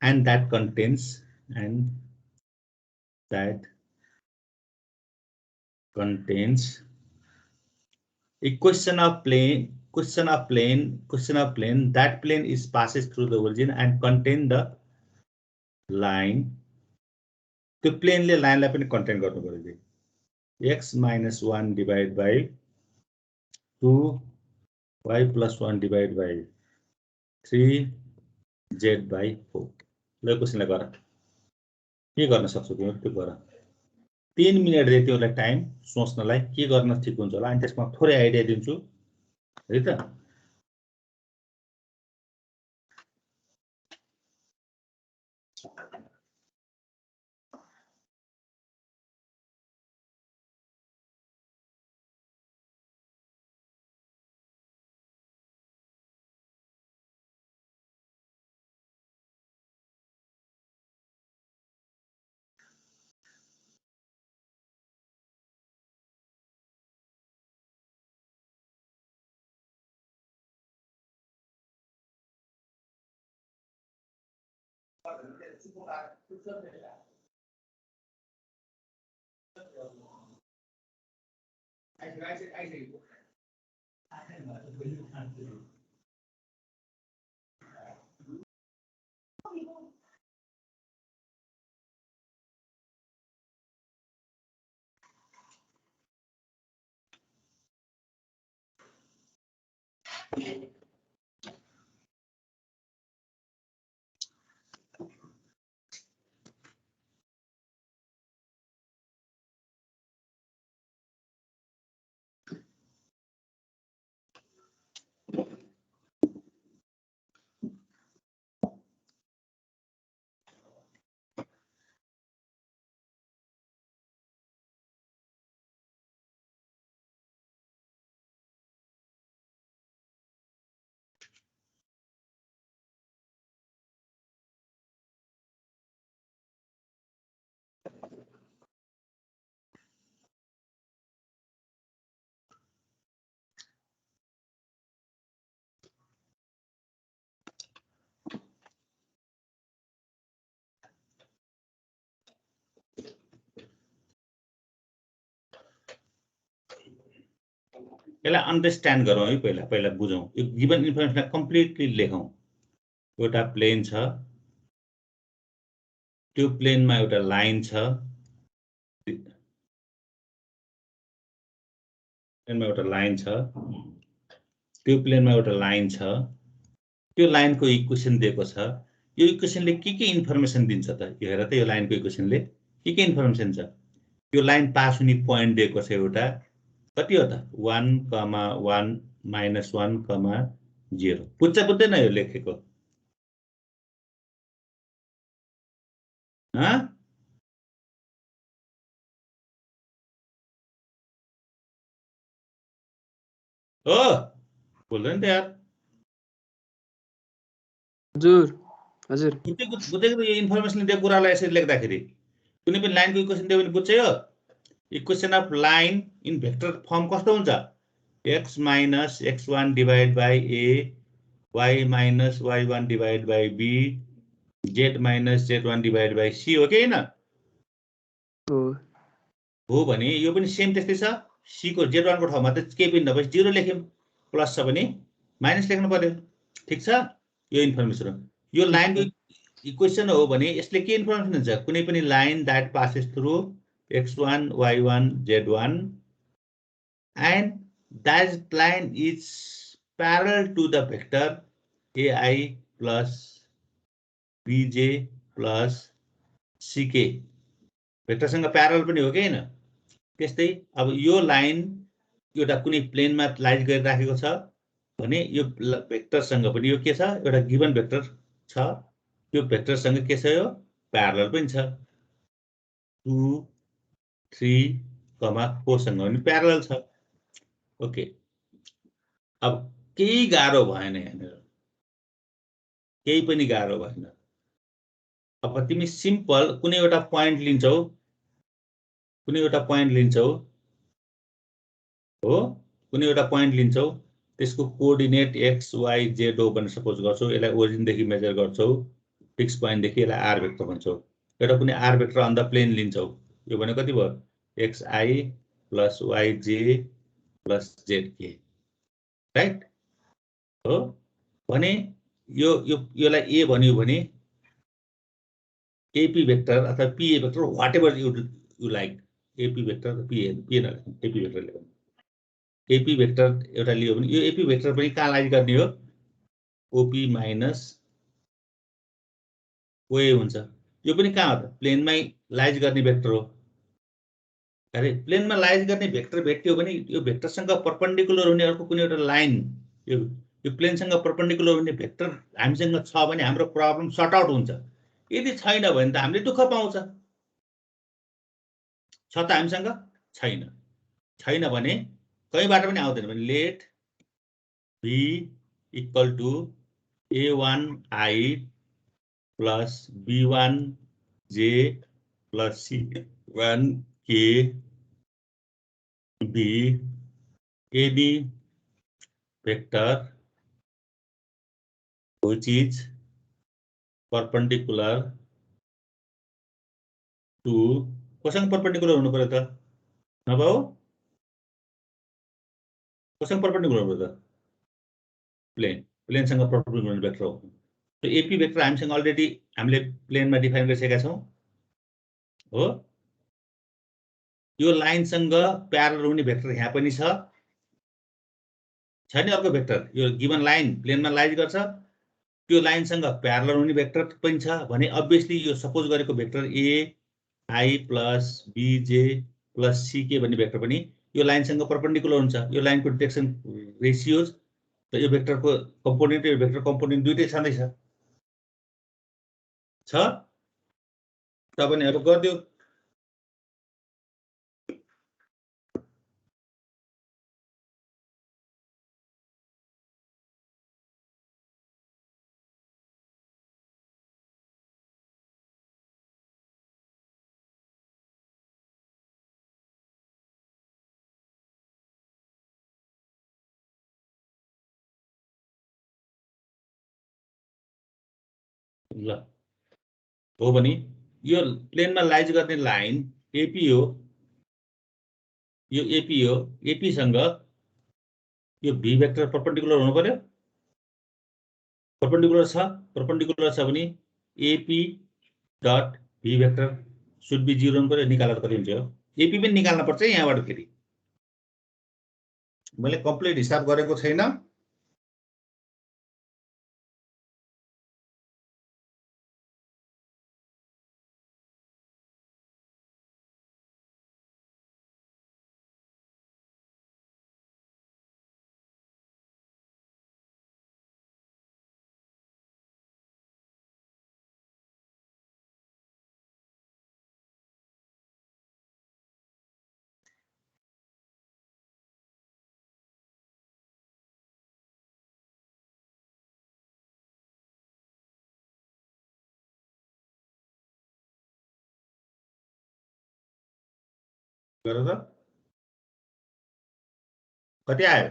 and that contains equation of plane that plane is passes through the origin and contain the line. The plane ले line लाई पनि contain गर्नु पर्यो x minus 1 divided by 2 y plus 1 divided by 3 z by 4. ल क्वेशनलाई गर के गर्न सक्छौ तिम्रो त्यो गर 3 मिनेट दे तिमीलाई टाइम सोच्नलाई के गर्न ठीक हुन्छ होला अनि त्यसमा थोरै आइडिया दिन्छु है त यसलाई अन्डरस्ट्यान्ड गरौँ है पहिला बुझौँ यो गिवन इन्फर्मेसनलाई कम्प्लिटली लेखौँ एउटा प्लेन छ त्यो प्लेनमा एउटा लाइन छ त्यो प्लेनमा एउटा लाइन छ त्यो लाइनको इक्वेसन दिएको छ यो इक्वेसनले के इन्फर्मेसन दिन्छ त यो हेर त यो लाइनको इक्वेसनले के इन्फर्मेसन छ यो लाइन पास हुने पोइन्ट दिएको छ एउटा कति हो त 1, 1 -1, 0 बुझ्दैन यो लेखेको हो बोल्दैन त यार हजुर बुझेको यो इन्फर्मेसन दिएको कुरालाई यसरी लेख्दाखेरि कुनै पनि लाइनको इक्वेसन दियो भने बुझ्छ यो equation of line in vector form कस्तो हुन्छ x minus x1 divided by a y minus y1 divided by b z minus z1 divided by c हो कि हैन हो भने यो पनि सेम त्यस्तै छ c को z1 को ठाउँमा त केही पनि नभए 0 लेख्यौं प्लस छ भने माइनस लेख्नु पर्यो ठीक छ यो इन्फर्मेसन हो यो लाइनको इक्वेसन हो भने यसले के इन्फर्मेसन हुन्छ कुनै पनि line that passes through x1 y1 z1 and that line is parallel to the vector ai plus bj plus ck vector सँग प्यारल पनि हो कि हैन त्यस्तै अब यो लाइन एउटा कुनै प्लेनमा लाइज गरिराखेको छ भने यो भेक्टर सँग पनि यो के छ एउटा गिवन भेक्टर छ त्यो भेक्टर सँग के छ यो प्यारल पनि छ 2 3 4 सँग पनि प्यारल छ ओके अब केही गाह्रो भएन यहाँनिर केही पनि गाह्रो भएन अब तिमी सिम्पल कुनै एउटा प्वाइन्ट लिन्छौ हो कुनै एउटा प्वाइन्ट लिन्छौ त्यसको कोअर्डिनेट x y z हो भनेर सपोज गर्छौ यसलाई ओरिजिन देखि मेजर गर्छौ फिक्स पोइन्टदेखि यसलाई आर भेक्टर भन्छौ एउटा कुनै r vector on the plane लिन्छौ यो भने कति भयो xi plus yj plus zk right हो भने योलाई ए भन्यो भने एपी भेक्टर अथवा PA vector whatever you like AP vector PA AP vector लेख्नु एपी भेक्टर एउटा लियो भने यो एपी भेक्टर पनि कहाँ लाइज गर्ने हो ओपी माइनस ओए हुन्छ यो पनि कहाँ हो त प्लेनमै लाइज गर्ने भेक्टर हो अरे प्लेनमा लाइज गर्ने भेक्टर भेट्यो भने यो भेक्टरसँग परपेन्डिकुलर हुने अर्को कुनै एउटा लाइन यो प्लेनसँग परपेन्डिकुलर हुने भेक्टर हामीसँग छ भने हाम्रो प्रब्लम सर्ट आउट हुन्छ यदि छैन भने त हामीले दुःख पाउँछ छ त हामीसँग छैन भने कहीँबाट पनि आउँदैन भने let b equal to a1i plus b1j plus c1k b any vector which is perpendicular to कोसँग परपेन्डिकुलर हुनु पर्यो त नभए कोसँग परपेन्डिकुलर हुनु पर्यो त प्लेनसँग परपेन्डिकुलर भेक्टर हो त्यो एपी भेक्टर हामीसँग अलरेडी हामीले प्लेनमा डिफाइन गरिसकेका छौं हो यो लाइनसँग प्यारलल हुने भेक्टर यहाँ पनि छ छैन अर्को भेक्टर यो गिवन लाइन प्लेनमा लाइज गर्छ त्यो लाइनसँग प्यारलल हुने भेक्टर पनि छ भने अब्भियसली यो सपोज गरेको vector A I plus BJ plus CK भन्ने भेक्टर पनि यो लाइनसँग परपेन्डिकुलर हुन्छ यो लाइनको डिरेक्सन रेशियोज र यो भेक्टरको कम्पोनेन्ट र यो भेक्टर कम्पोनेन्ट दुईटै छँदैछ छ तपाईहरुले गर्दियो ल हो भने यो प्लेनमा लाइज गर्ने लाइन एपी हो यो एपी हो एपी सँग यो भी भेक्टर परपेन्डिकुलर हुनु पर्यो परपेन्डिकुलर छ भने AP dot V vector should be 0 हुनु पर्यो निकालेर कति हुन्छ एपी पनि निकाल्न पर्छ यहाँबाट फेरि मैले कम्प्लिट हिसाब गरेको छैन गर त कति आयो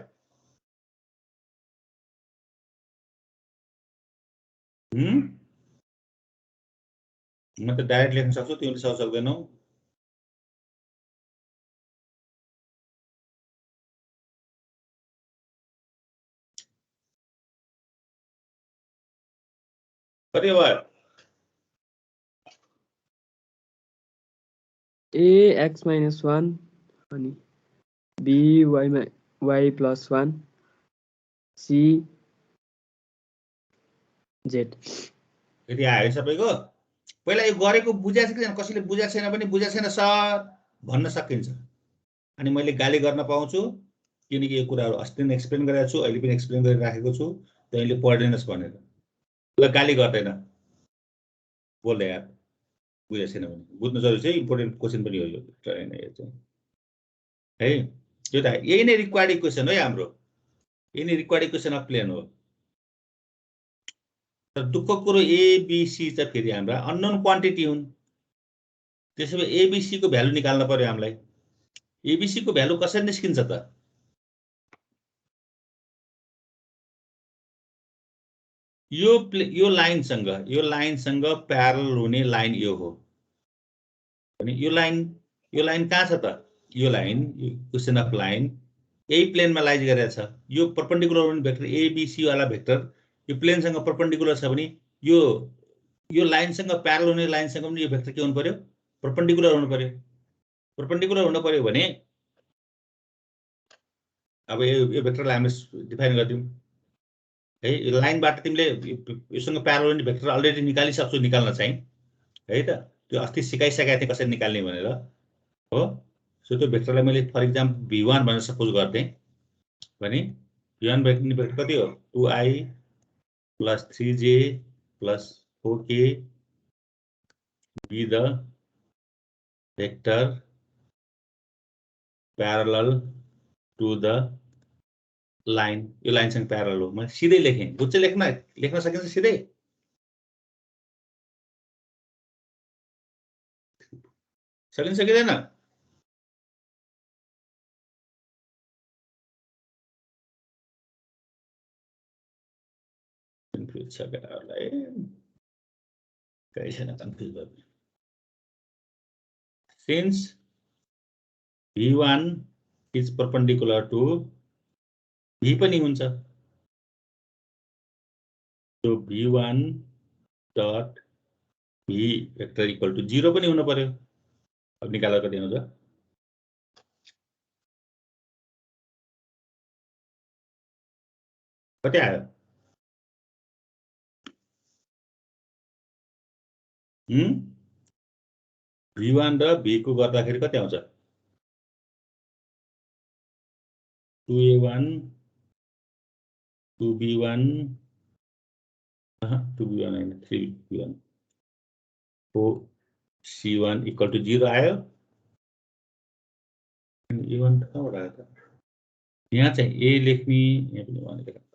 म त डाइरेक्ट लेख्न सक्छु तिमीले सक्दैनौ कति भयो a x minus 1 अनि b y plus 1 c z यदि आयो सबैको पहिला यो गरेको बुझाएको छ कि कसैले बुझाएको छैन भने बुझाएको छैन सर भन्न सकिन्छ अनि मैले गाली गर्न पाउँछु किनकि यो कुराहरु अस्ति नै एक्सप्लेन गरेको छु अहिले पनि एक्सप्लेन गरिराखेको छु तैँले पढ्दैनस् भनेर ल गाली गर्दैन बोल यार बुझेको छैन भने बुझ्नु जरुरी छ इम्पोर्टेन्ट क्वेशन पनि हो यो ट्राइन यो चाहिँ है यो त यही नै रिक्वायर्ड इक्वेसन हो हाम्रो यही नै रिक्वायर्ड इक्वेसन अफ प्लेन हो तर दुःखको कुरो एबीसी चाहिँ फेरि हाम्रा अननोन क्वान्टिटी हुन् त्यसैले एबीसी को भ्यालु निकाल्न पर्यो हामीलाई एबीसी को भ्यालु कसरी निस्किन्छ त यो लाइनसँग प्यारल हुने लाइन यो हो भने यो लाइन कहाँ छ त? यो लाइन क्वेसन अफ लाइन यही प्लेनमा लाइज गरेको छ। यो परपेन्डिकुलर हुने भेक्टर एबीसी वाला भेक्टर यो प्लेनसँग परपेन्डिकुलर छ भने यो लाइनसँग प्यारल हुने लाइनसँग पनि यो भेक्टर के हुनु पर्यो? परपेन्डिकुलर हुनु पर्यो। परपेन्डिकुलर हुनु पर्यो भने अब यो भेक्टरलाई हामीले डिफाइन गर्दियौँ है। यो लाइनबाट तिमीले योसँग प्यारल हुने भेक्टर अलरेडी निकालिसक्छौ, निकाल्न चाहिँ है त। त्यो अस्ति सिकाइसकेको थिएँ कसरी निकाल्ने भनेर हो। सो त्यो भेक्टरलाई मैले फर इक्जाम्पल v1 भनेर सपोज गर्दै भने v1 भेक्टर कति हो? 2i + 3j + 4k be the vector parallel to the line। यो लाइनसँग प्यारल हो। मैले सिधै लेखेँ। बुझ्छ? लेख्न सकिन्छ सिधै? सकिन्छ सकिँदैन? कन्फ्युज छ केटाहरूलाई? कहीँ छैन कन्फ्युज गर्नु। Since v1 is perpendicular to v पनि हुन्छ, so v1 dot v vector equal to 0 पनि हुनु पर्यो। अब निकालेर कति आउँछ? कति आयो? v1 र v को गर्दाखेरि कति आउँछ? 2a1 2b1 2b1 हैन 3b1 4c1 equal to 0 आयो। अनि a1 कहाँबाट आयो त? यहाँ चाहिँ a लेख्ने, यहाँ पनि 1 लेख्ने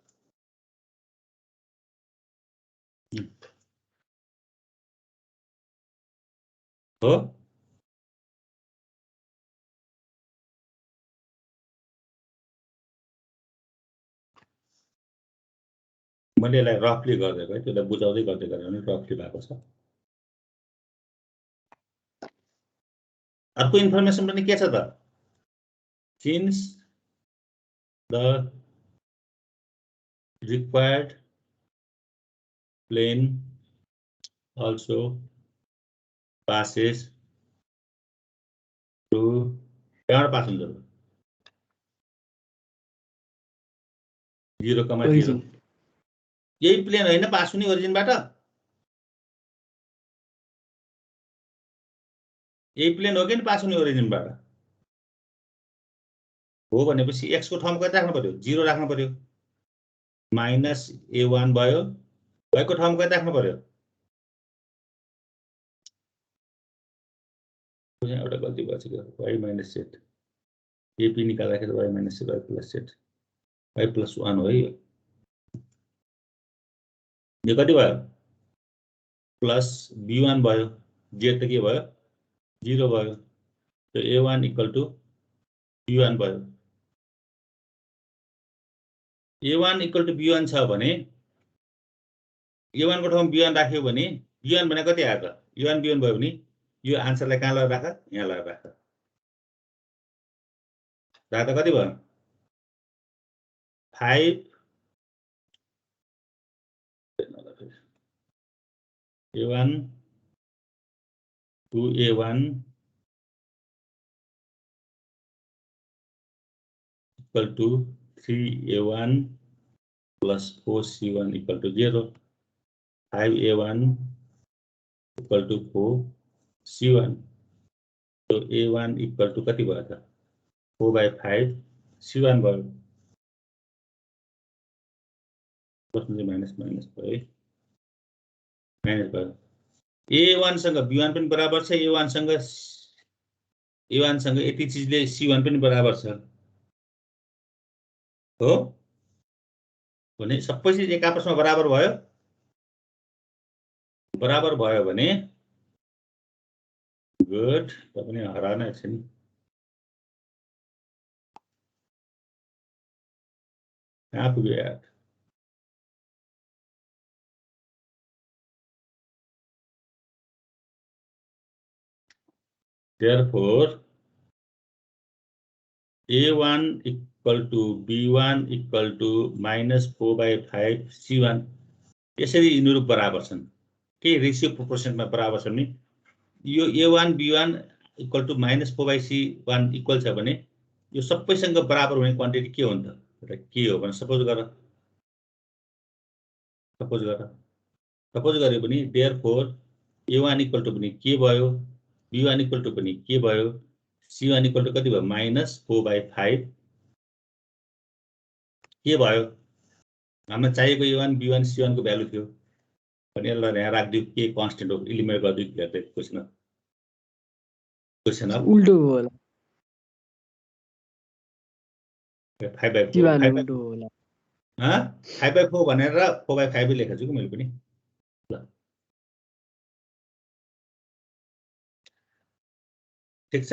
हो। मैले यसलाई रफली गरिदिएको है, त्यसलाई बुझाउँदै गर्दै गरेँ भने रफली भएको छ। अर्को इन्फर्मेसन पनि के छ त? Since the required plane also passes through, कहाँबाट पास हुन्छ? 0,0। यही प्लेन होइन पास हुने ओरिजिनबाट? यही प्लेन हो कि पास हुने ओरिजिनबाट? हो भनेपछि x को ठाउँमा कति राख्नु पर्यो? 0 राख्नु पर्यो। -a1 भयो। y को ठाउँमा कति राख्नु पर्यो? एउटा गल्ती भएछ कि y - z। ap निकाल्दाखेरि y - z y + z y + 1 हो है। यो कति भयो? प्लस b1 भयो। z त के भयो? 0 भयो। तो a1 equal to b1 भयो। a1 equal to b1 छ भने a1 को ठाउँमा b1 राख्यो भने b1 भने कति आयो त? a1 b1 भयो भने यो आन्सरलाई कहाँ लगाएर राख? यहाँ लगाएर राख। राख्दा कति भयो? 5 a1 2a1 equal to 3a1 plus 4c1 equal to 0. 5a1 equal to 4c1. So a1 equal to कति भयो त? 4/5 c1 भयो। माइनस भयो। माइनस भयो। a1 सँग b1 पनि बराबर छ। a1 सँग यति चीजले c1 पनि बराबर छ हो। भने सबै चीज एक आपसमा बराबर भयो। बराबर भयो भने गुड, तपाईले हराएन एकछिन। कहाँ पुग्यो यार? therefore a1 equal to b1 equal to -4/5 c1 यसरी यिनीहरू बराबर छन् के रेशियो प्रोपोर्सनमा बराबर छन् नि यो a1 b1 equal to -4/c1 equal छ भने यो सबैसँग बराबर हुने क्वान्टिटी के हो नि त के हो भने सपोज गरे पनि therefore a1 इक्वल टु पनि के भयो b1 इक्वल टु पनि के भयो c1 इक्वल टु कति भयो -4/5 के भयो हामीलाई चाहिएको a1 b1 c1 को भ्यालु थियो भने यसलाई यहाँ राख्दियो के कन्स्टेन्ट हो इलिमिनेट गर्दियो हेर्दै क्वेशन उल्टो हो होला 5/4 उल्टो हो होला 5/4 भनेर 4/5 लेखेको छु कि मैले पनि ल ठीक छ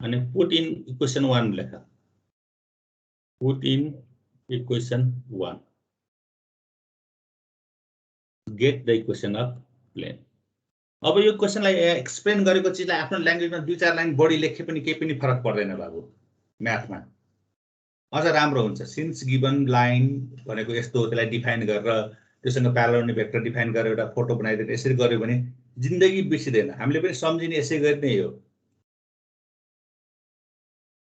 अनि पुट इन इक्वेसन 1 लेख put in equation 1 get the equation of plane अब यो क्वेशनलाई एक्सप्लेन गरेको चिजलाई आफ्नो ल्याङ्ग्वेजमा 2-4 लाइन बढी लेखे पनि केही पनि फरक पर्दैन बाबु म्याथमा अझ राम्रो हुन्छ सिन्स गिवन लाइन भनेको यस्तो हो त्यसलाई डिफाइन गरेर त्यससँग प्यारलल हुने भेक्टर डिफाइन गरेर एउटा फोटो बनाइदिएर यसरी गर्यो भने जिन्दगी बिर्सिदैन हामीले पनि सम्झिने यसै गरी नै हो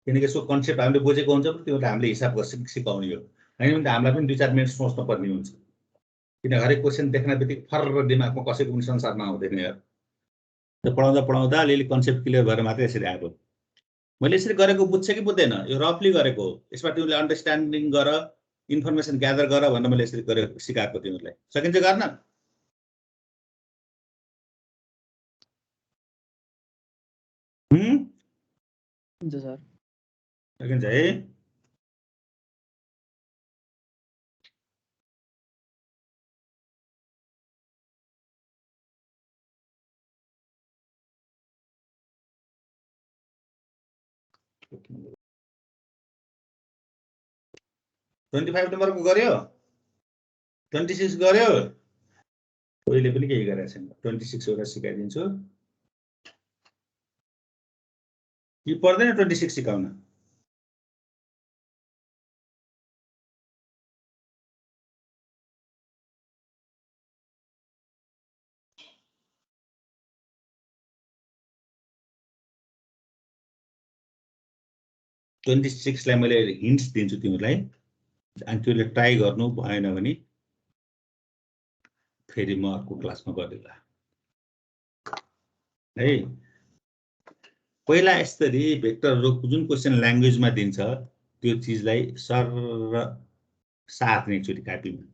किनकि यसको कन्सेप्ट हामीले बुझेको हुन्छ त्यो हामीले हिसाब गरेर सिकाउने हो हैन भने हामीलाई पनि 2-4 मिनेट सोच्नु पर्ने हुन्छ किन हरेक क्वेशन देख्न बित्तिकै फर्र दिमागमा कसैको पनि संसारमा आउँदैन यार त्यो पढाउँदा अलिअलि कन्सेप्ट क्लियर भएर मात्रै यसरी आएको मैले यसरी गरेको बुझ्छ कि बुझ्दैन यो रफली गरेको हो यसमा तिमीले अन्डरस्ट्यान्डिङ गर इन्फर्मेसन ग्यादर गर भनेर मैले यसरी गरेको सिकाएको तिमीलाई सकिन्छ गर्न हुन्छ सर सकिन्छ है ट्वेन्टी 25 नम्बरको गर्यो 26 गर्यो कोहीले पनि केही गरेको छैन 26 वटा सिकाइदिन्छु कि पर्दैन 26 सिकाउन ट्वेन्टी 26 लाई मैले हिन्ट्स दिन्छु तिमीलाई अनि त्यसले ट्राई गर्नु भएन भने फेरि म अर्को क्लासमा गर्दिला है पहिला यसरी भेक्टरहरु जुन क्वेशन ल्याङ्ग्वेजमा दिन्छ त्यो चीजलाई सर सार्ने एकचोटी कापीमा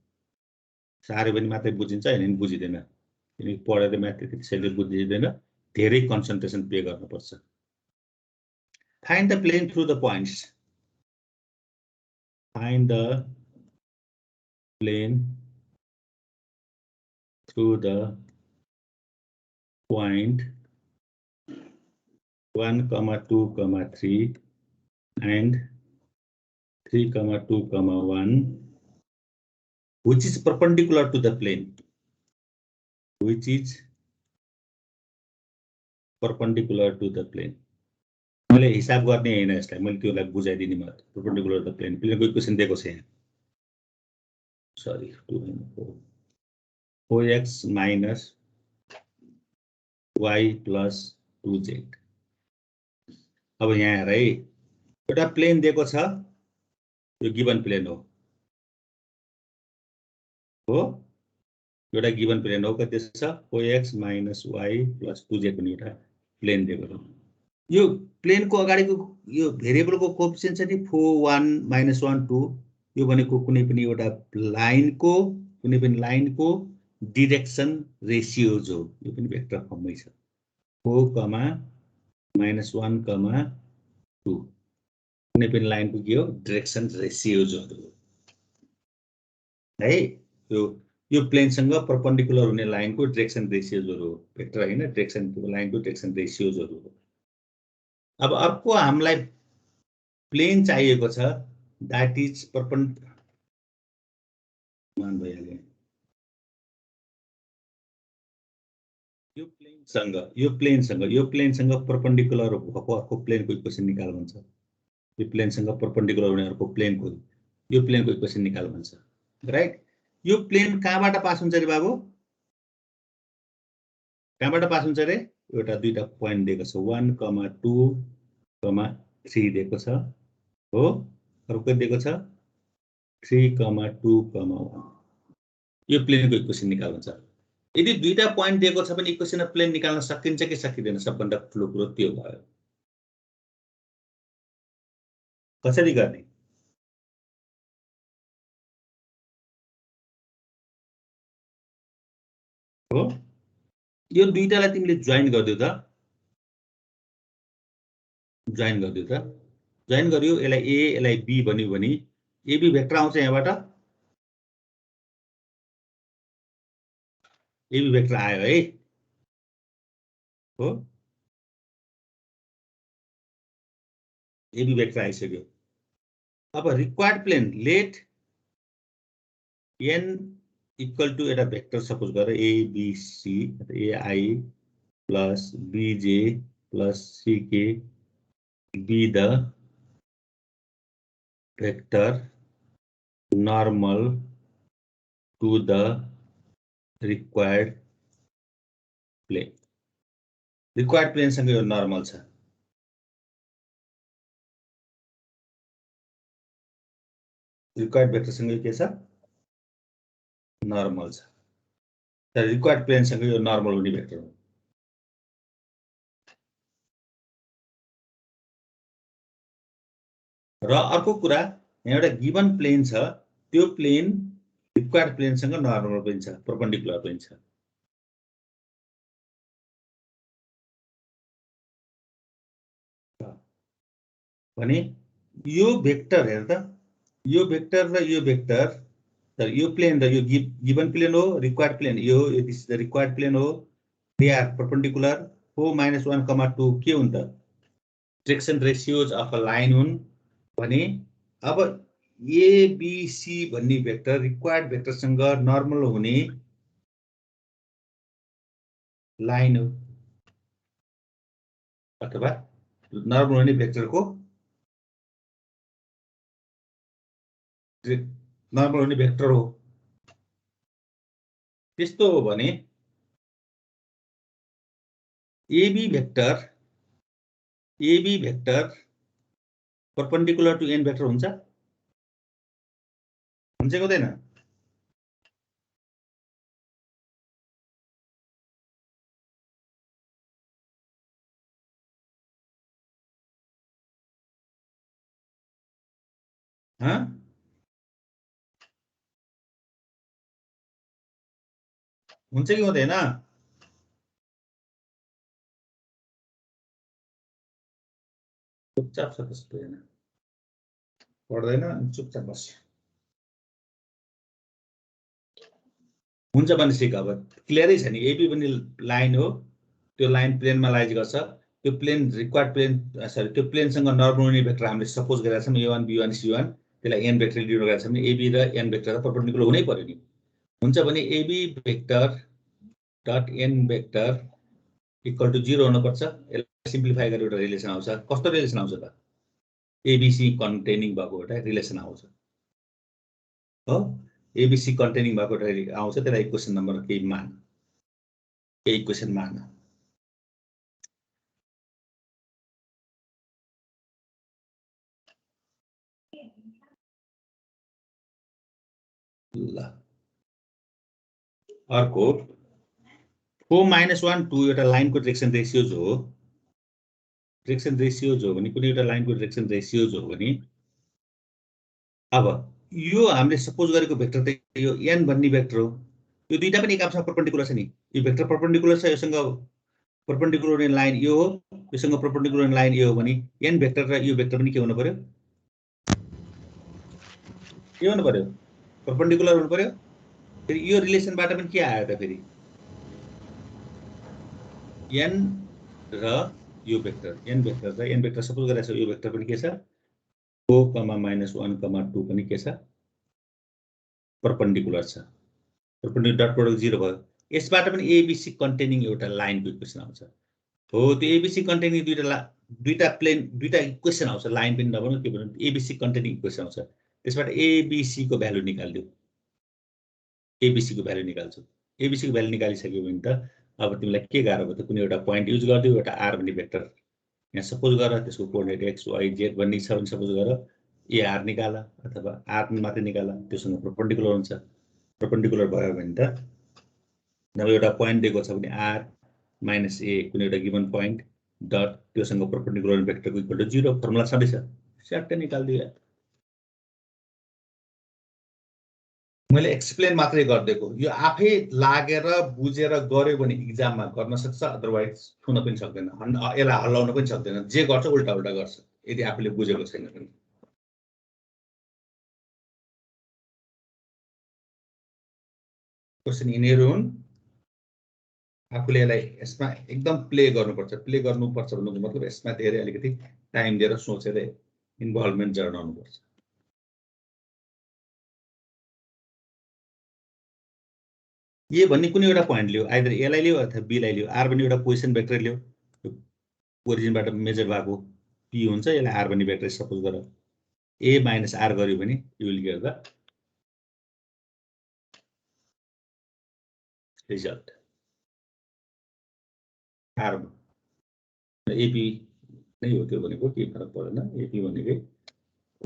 सार्यो भने मात्रै बुझिन्छ हैन नि बुझिदैन किनकि पढेर म्याथमेटिक्सले बुझिदैन धेरै कन्सन्ट्रेसन पे गर्नुपर्छ find the plane through the points find the plane through the point 1, 2, 3 and 3, 2, 1 which is perpendicular to the plane which is perpendicular to the plane मैले हिसाब गर्ने हैन यसलाई मैले त्योलाई बुझाइदिने म परपेन्डिकुलर द प्लेन प्लेनको इक्वेसन दिएको छ यहाँ sorry 4x minus y plus 2z अब यहाँ हेर है एउटा प्लेन दिएको छ यो गिवन प्लेन हो एउटा गिवन प्लेन हो कति छ 4x minus y plus 2z पनि एउटा प्लेन दिएको छ यो प्लेन को अगाडिको यो भेरिएबल को कोएफिसिएन्ट छ नि 4 1 -1 2 यो भनेको कुनै पनि एउटा लाइन को डाइरेक्सन रेशियोज हो यो पनि भेक्टर फर्ममै छ 4, -1, 2 कुनै पनि लाइन को के हो डाइरेक्सन रेशियोज हो है यो प्लेन सँग परपेन्डिकुलर हुने लाइन को डाइरेक्सन रेशियोज हो भेक्टर हैन डाइरेक्सन को लाइन को डाइरेक्सन रेशियोज हो अब अर्को हामीलाई प्लेन चाहिएको छ दैट इज परपेन्डिकुलर मान भइहाल्यो यो प्लेन छ यो प्लेनसँग परपेन्डिकुलर भएको अर्को प्लेनको इक्वेसन निकाल भन्छ। यो प्लेनसँग परपेन्डिकुलर हुने अर्को प्लेनको यो प्लेनको इक्वेसन निकाल भन्छ, राइट। यो प्लेन कहाँबाट पास हुन्छ रे बाबु? कहाँबाट पास हुन्छ रे? एउटा दुईटा पोइन्ट दिएको छ, 1, 2, 3 दिएको छ हो, अर्को दिएको छ 3, 2, 1। यो प्लेनको इक्वेसन निकाल भन्छ। यदि दुईटा पोइन्ट दिएको छ भने इक्वेसन अफ प्लेन निकाल्न सकिन्छ कि सकिँदैन? सबभन्दा ठुलो कुरो त्यो भयो। कसरी गर्ने? हो, यो दुईटालाई तिमीले जोइन गरिदियो त, जोइन गरियो, यसलाई ए यसलाई बी भन्यो भने एबी भेक्टर आउँछ यहाँबाट, एबी भेक्टर आयो है हो, एबी भेक्टर आइसक्यो। अब required plane let N equal to एउटा भेक्टर सपोज गरेर ABC AI plus BJ plus CK be the vector normal to the required plane. Required प्लेनसँग यो नर्मल छ, रिक्वायर्ड भेक्टरसँग यो के छ? नर्मल छ। तर रिक्वायर्ड प्लेनसँग यो नर्मल हुने भेक्टर हो। र अर्को कुरा, यहाँ एउटा गिवन प्लेन छ, त्यो प्लेन रिक्वायर्ड प्लेनसँग नर्मल पनि छ, परपेन्डिकुलर पनि छ। भने यो भेक्टर हेर त, यो भेक्टर र यो भेक्टर, तर यो प्लेन र यो गिवन प्लेन हो, रिक्वायर्ड प्लेन यो this is the required plane हो, दे आर परपेन्डिकुलर हो। -1, 2 के हुन्छ? Direction ratios of a line हुन् भने अब एबीसी भन्ने भेक्टर रिक्वायर्ड भेक्टरसँग नर्मल हुने लाइन हो, अथवा नर्मल हुने भेक्टरको नर्मल हुने भेक्टर हो। त्यस्तो हो भने AB vector perpendicular to n vector हुन्छ कि हुँदैन? हुन्छ कि हुँदैन? चुपचाप छ, त्यस्तो होइन, पढ्दैन, चुपचाप बस्छ। हुन्छ भने सिक। अब क्लियरै छ नि, एबी भन्ने लाइन हो, त्यो लाइन प्लेनमा लाइज गर्छ, त्यो प्लेन रिक्वायर्ड प्लेन सरी त्यो प्लेनसँग नर्मल हुने भेक्टर हामीले सपोज गरेका छौँ a1 b1 c1, त्यसलाई एन भेक्टर लिनु गरेका छौँ भने एबी र एन भेक्टर त परपेन्डिकुलर हुनै पर्यो नि। हुन्छ भने AB vector dot n vector equal to 0 हुनुपर्छ। यसलाई सिम्प्लिफाई गरेर एउटा रिलेसन आउँछ। कस्तो रिलेसन आउँछ त? एबीसी कन्टेनिङ भएको एउटा रिलेसन आउँछ हो, एबीसी कन्टेनिङ भएको एउटा आउँछ, त्यसलाई इक्वेसन नम्बर केही मान, केही इक्वेसन मान। ल अर्को 4 - 1 2 एउटा लाइनको डाइरेक्सन रेशियोज हो, डाइरेक्सन रेशियोज हो भने कुनै एउटा लाइनको डाइरेक्सन रेशियोज हो भने अब यो हामीले सपोज गरेको भेक्टर त यो एन भन्ने भेक्टर हो, यो दुईटा पनि एक आपसमा परपेन्डिकुलर छ नि। यो भेक्टर परपेन्डिकुलर छ, योसँग परपेन्डिकुलर हुने लाइन यो हो, योसँग परपेन्डिकुलर हुने लाइन यो हो भने एन भेक्टर र यो भेक्टर पनि के हुनु पर्यो? के हुनु पर्यो? परपेन्डिकुलर हुनु पर्यो। फेरि यो रिलेसनबाट पनि के आयो त? फेरि एन र यो भेक्टर, एन भेक्टर सपोज गरेको छ, यो भेक्टर पनि के छ? 4, -1, 2 पनि के छ? परपेन्डिकुलर छ। परपेन्डिकुलर डट प्रोडक्ट 0 भयो। यसबाट पनि एबिसी कन्टेनिङ एउटा लाइनको इक्वेसन आउँछ हो त्यो एबिसी कन्टेनिङ दुईटा इक्वेसन आउँछ लाइन पनि नभनौँ के भनौँ एबिसी कन्टेनिङ इक्वेसन आउँछ त्यसबाट एबिसी को भ्यालु निकाल्दियो एबिसी को भ्यालु निकाल्छु एबिसी को भ्यालु निकालिसक्यो भने त अब तिमीलाई के गाह्रो भयो त कुनै एउटा पोइन्ट युज गरिदियो एउटा आर भन्ने भेक्टर यहाँ सपोज गर त्यसको कोअर्डिनेट एक्स वाइ जेड भन्ने छ भने सपोज गर ए आर निकाल अथवा आर मात्रै निकाल त्योसँग परपेन्डिकुलर हुन्छ परपेन्डिकुलर भयो भने त नभए एउटा पोइन्ट दिएको छ भने आर माइनस ए कुनै एउटा गिभन पोइन्ट डट त्योसँग परपेन्डिकुलर भेक्टरको इक्वल टु 0 फर्मुला छँदैछ स्याट्टै निकाल्दियो मैले एक्सप्लेन मात्रै गरिदिएको यो आफै लागेर बुझेर गर्यो भने इक्जाममा गर्न सक्छ अदरवाइज छुन पनि सक्दैन यसलाई हल्लाउन पनि सक्दैन जे गर्छ उल्टा उल्टा गर्छ यदि आफूले बुझेको छैन भने क्वेसन यिनीहरू हुन् आफूले यसलाई यसमा एकदम प्ले गर्नुपर्छ भन्नुको मतलब यसमा धेरै अलिकति टाइम दिएर सोचेर इन्भल्भमेन्ट जनाउनुपर्छ ए भन्ने कुनै एउटा पोइन्ट लियो आइदर ए लाई लियो अथवा बी लाई लियो आर भन्ने एउटा पोजिसन भेक्टर लियो ओरिजिनबाट मेजर भएको पी हुन्छ यसलाई आर भन्ने भेक्टर सपोज गर ए माइनस आर गर्यो भने you will get the result r AP नै हो त्यो भनेको केही फरक पर्दैन एपी भनेकै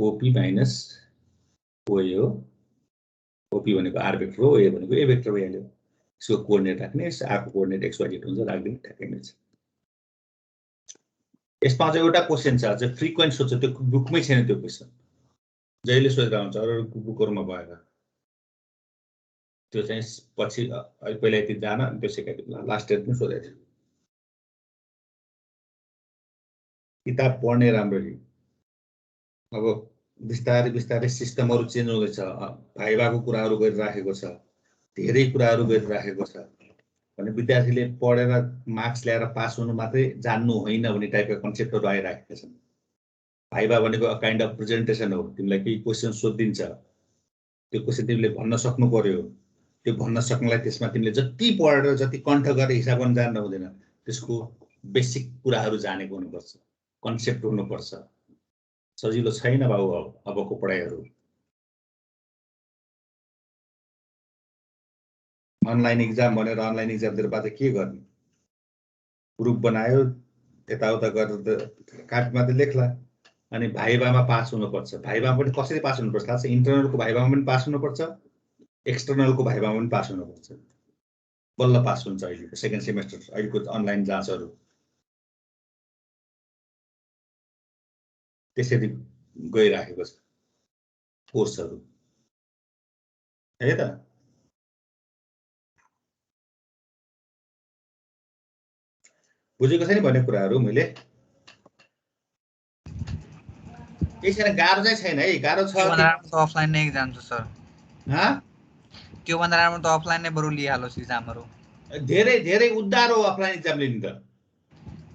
ओपी माइनस ओए हो ओपी भनेको आर भेक्टर हो ए भनेको ए भेक्टर भइहाल्यो यसको कोअर्डिनेट राख्ने आरको कोअर्डिनेट एक्स वाइ जेड हुन्छ राख्दिने ठ्याक्कै मिल्छ यसमा चाहिँ एउटा क्वेसन छ अझ फ्रिक्वेन्ट सोध्छ त्यो बुकमै छैन त्यो क्वेसन जहिले सोधेर आउँछ अरू बुकहरूमा भएर त्यो चाहिँ पछि पहिला यति जान त्यो सिकाइदिनु लास्ट इयर पनि सोधेको थियो किताब पढ्ने राम्ररी अब बिस्तारै बिस्तारै सिस्टमहरू चेन्ज हुँदैछ भाइभाको कुराहरू गरिराखेको छ धेरै कुराहरू गरिराखेको छ भने विद्यार्थीले पढेर मार्क्स ल्याएर पास हुनु मात्रै जान्नु होइन भन्ने टाइपका कन्सेप्टहरू आइराखेका छन् भाइभा भनेको अ काइन्ड अफ प्रेजेन्टेसन हो तिमीलाई केही क्वेसन सोधिदिन्छ त्यो क्वेसन तिमीले भन्न सक्नु पर्यो त्यो भन्न सक्नलाई त्यसमा तिमीले जति पढेर जति कण्ठ गरेर हिसाब गर्न जान्नु हुँदैन त्यसको बेसिक कुराहरू जानेको हुनुपर्छ कन्सेप्ट हुनुपर्छ सजिलो छैन बाबु अबको पढाइहरू अनलाइन इक्जाम भनेर अनलाइन इक्जामतिर बाद के गर्ने ग्रुप बनायो यताउता गरेर काटमा त लेख्ला अनि भाइभामा पास हुनुपर्छ भाइभामा पनि कसरी पास हुनुपर्छ थाहा छ इन्टरनलको भाइभामा पनि पास हुनुपर्छ एक्सटर्नलको भाइभामा पनि पास हुनुपर्छ बल्ल पास हुन्छ अहिलेको सेकेन्ड सेमेस्टर अहिलेको अनलाइन जाँचहरू त्यसरी गइराखेको छ कोर्सहरू है त बुझेको छैन भन्ने कुराहरू मैले केही छैन गाह्रो चाहिँ छैन है गाह्रो छ अफलाइन नै एक्जाम छ सर त्यो भन्दा राम्रो त अफलाइन नै बरु लिइहालोस् एक्जामहरू धेरै धेरै उद्धार हो अफलाइन एक्जाम लिनु त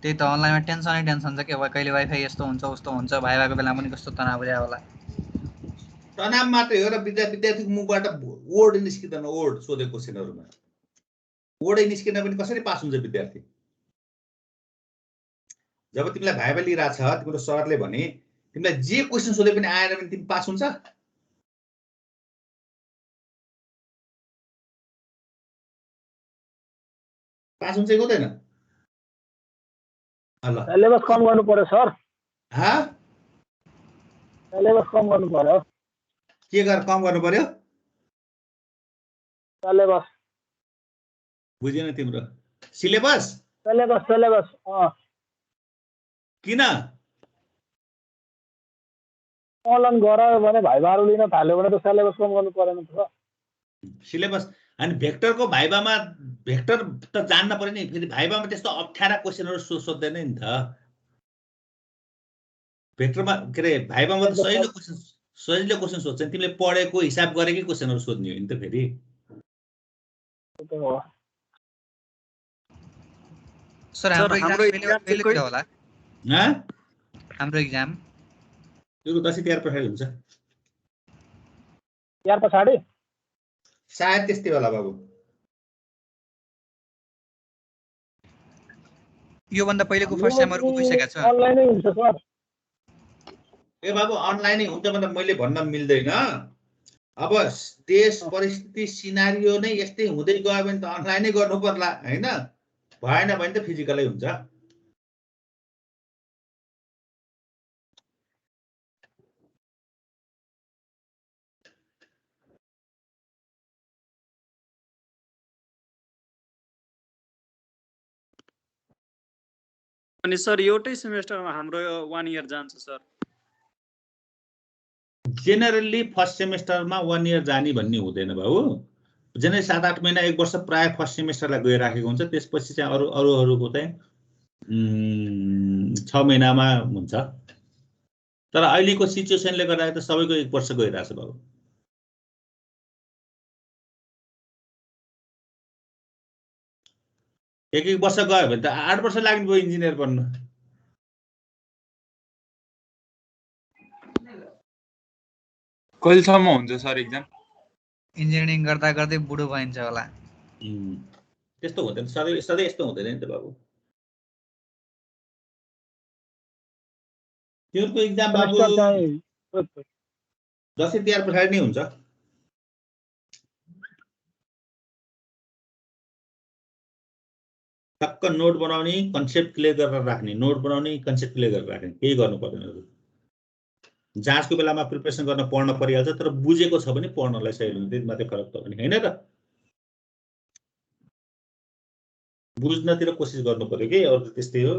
त्यही त अनलाइनमा टेन्सन छ के कहिले वाइफाई यस्तो हुन्छ उस्तो हुन्छ भाइभाको बेला पनि कस्तो तनाव रह्यो होला तनाव मात्रै हो र विद्यार्थीको मुखबाट वर्ड निस्किँदैन वर्ड सोधेको क्वेसनहरुमा वर्डै निस्किन पनि कसरी पास हुन्छ विद्यार्थी जब तिमीलाई भाइभा लिइराछ तिम्रो सरले भने तिमीलाई जे क्वेसन सोधे पनि आएर पनि तिमी पास हुन्छ पास हुन्छ कि हुँदैन ल सिलेबस कम गर्नु पर्यो सर सिलेबस कम गर्नु पर्यो के गरेर कम गर्नु पर्यो सिलेबस बुझेन तिम्रो सिलेबस सिलेबस किन अनलाइन गरायो भने भाइभाहरू लिन थाल्यो भने त सिलेबस कम गर्नु परेन त सिलेबस अनि भेक्टरको भाइभामा भेक्टर त जान्न पर्यो नि फेरि भाइभामा त्यस्तो अप्ठ्यारा क्वेसनहरु सोध्दैन नि त भेक्टरमा के रे भाइभामा त सजिलो क्वेसन सोध्छ नि तिमीले पढेको हिसाब गरेकै क्वेसनहरु सोध्ने हो नि त फेरि सर हाम्रो एक्जाम कहिले होला हाम्रो एक्जाम यो 10 तिहार पछाडि हुन्छ तिहार पछाडि सायद त्यस्तै होला बाबु योभन्दा पहिलेको फर्स्ट सेमहरुको गइसकेको छ। अनलाइनै हुन्छ सर। ए बाबु अनलाइनै हुन्छ भनेर मैले भन्न मिल्दैन। अब देश परिस्थिति सिनारियो नै यस्तै हुँदै गयो भने त अनलाइनै गर्नु पर्ला हैन, भएन भने त फिजिकलै हुन्छ। अनि सर एउटै सेमेस्टरमा हाम्रो 1 इयर जान्छ सर। जेनरली फर्स्ट सेमेस्टरमा 1 इयर जाने भन्ने हुँदैन बाबु। जेनरली 7-8 महिना 1 वर्ष प्राय फर्स्ट सेमेस्टरलाई गइराखेको हुन्छ, त्यसपछि चाहिँ अरूहरूको चाहिँ 6 महिनामा हुन्छ। तर अहिलेको सिचुएसनले गर्दा त सबैको 1 वर्ष गइरहेछ बाबु। एक वर्ष गयो भने त 8 वर्ष लाग्ने भयो इन्जिनियर बन्नु। कहिलेसम्म हुन्छ सर एक्जाम? इन्जिनियरिङ गर्दा गर्दै बुढो भइन्छ होला। त्यस्तो हुँदैन, सधैँ यस्तो हुँदैन नि त बाबु। तिमीहरूको एक्जाम बाबु दसैँ तिहार पछाडि नै हुन्छ। टक्क नोट बनाउने, कन्सेप्ट क्लियर गरेर राख्ने, नोट बनाउने, कन्सेप्ट क्लियर गरेर राख्ने, केही गर्नु पर्दैन। जाँचको बेलामा प्रिपरेसन गर्न पढ्न परिहाल्छ, तर बुझेको छ भने पढ्नलाई सही हुन्छ, त्यति मात्रै फरक त भने हैन त। बुझ्नतिर कोसिस गर्नु पर्यो के, अरु त त्यस्तै हो।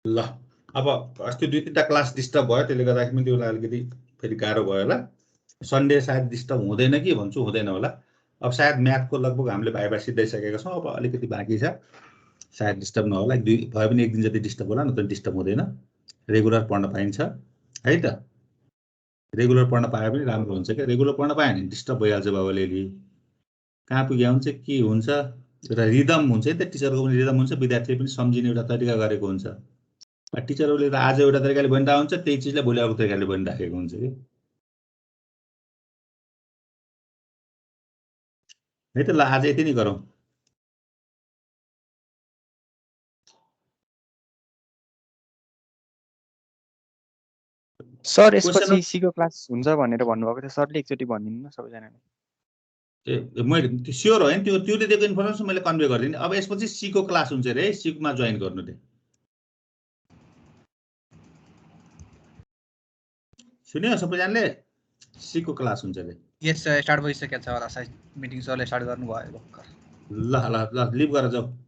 ल अब अस्ति 2-3टा क्लास डिस्टर्ब भयो, त्यसले गर्दाखेरि पनि त्यसलाई अलिकति फेरि गाह्रो भयो होला। सन्डे सायद डिस्टर्ब हुँदैन कि भन्छु, हुँदैन होला। अब सायद म्याथको लगभग हामीले भाइभा सिद्धाइसकेका छौँ, अब अलिकति बाँकी छ, सायद डिस्टर्ब नहोला। भयो भने 1 दिन जति डिस्टर्ब होला, नत्र डिस्टर्ब हुँदैन। रेगुलर पढ्न पाइन्छ है त। रेगुलर पढ्न पाए पनि राम्रो हुन्छ क्या। रेगुलर पढ्न पायो भने डिस्टर्ब भइहाल्छ बाबुले। कहाँ पुग्या हुन्छ, के हुन्छ, एउटा रिदम हुन्छ नि त। टिचरको पनि रिदम हुन्छ, विद्यार्थीले पनि सम्झिने एउटा तरिका गरेको हुन्छ। टिचरहरूले त आज एउटा तरिकाले भनिरहेको हुन्छ, त्यही चिजलाई भोलि अर्को तरिकाले भनिराखेको हुन्छ कि है त। ल आज यति नै गरौँ। सर यसपछि सीको क्लास हुन्छ भनेर भन्नुभएको थियो सरले, एकचोटि भनिदिनु न सबैजनाले। ए मैले त्यो स्योर हो नि, त्यो दिएको इन्फर्मेसन मैले कन्भे गरिदिएँ। अब यसपछि सीको क्लास हुन्छ रे, सीमा जोइन गर्नु दे। सुन्यो सबैजनाले, सीको क्लास हुन्छ रे। यस स्टार्ट भइसकेको छ होला सायद, मिटिङ सरले स्टार्ट गर्नुभयो भर्खर। ल ल ल लिभ गरेर जाऊ।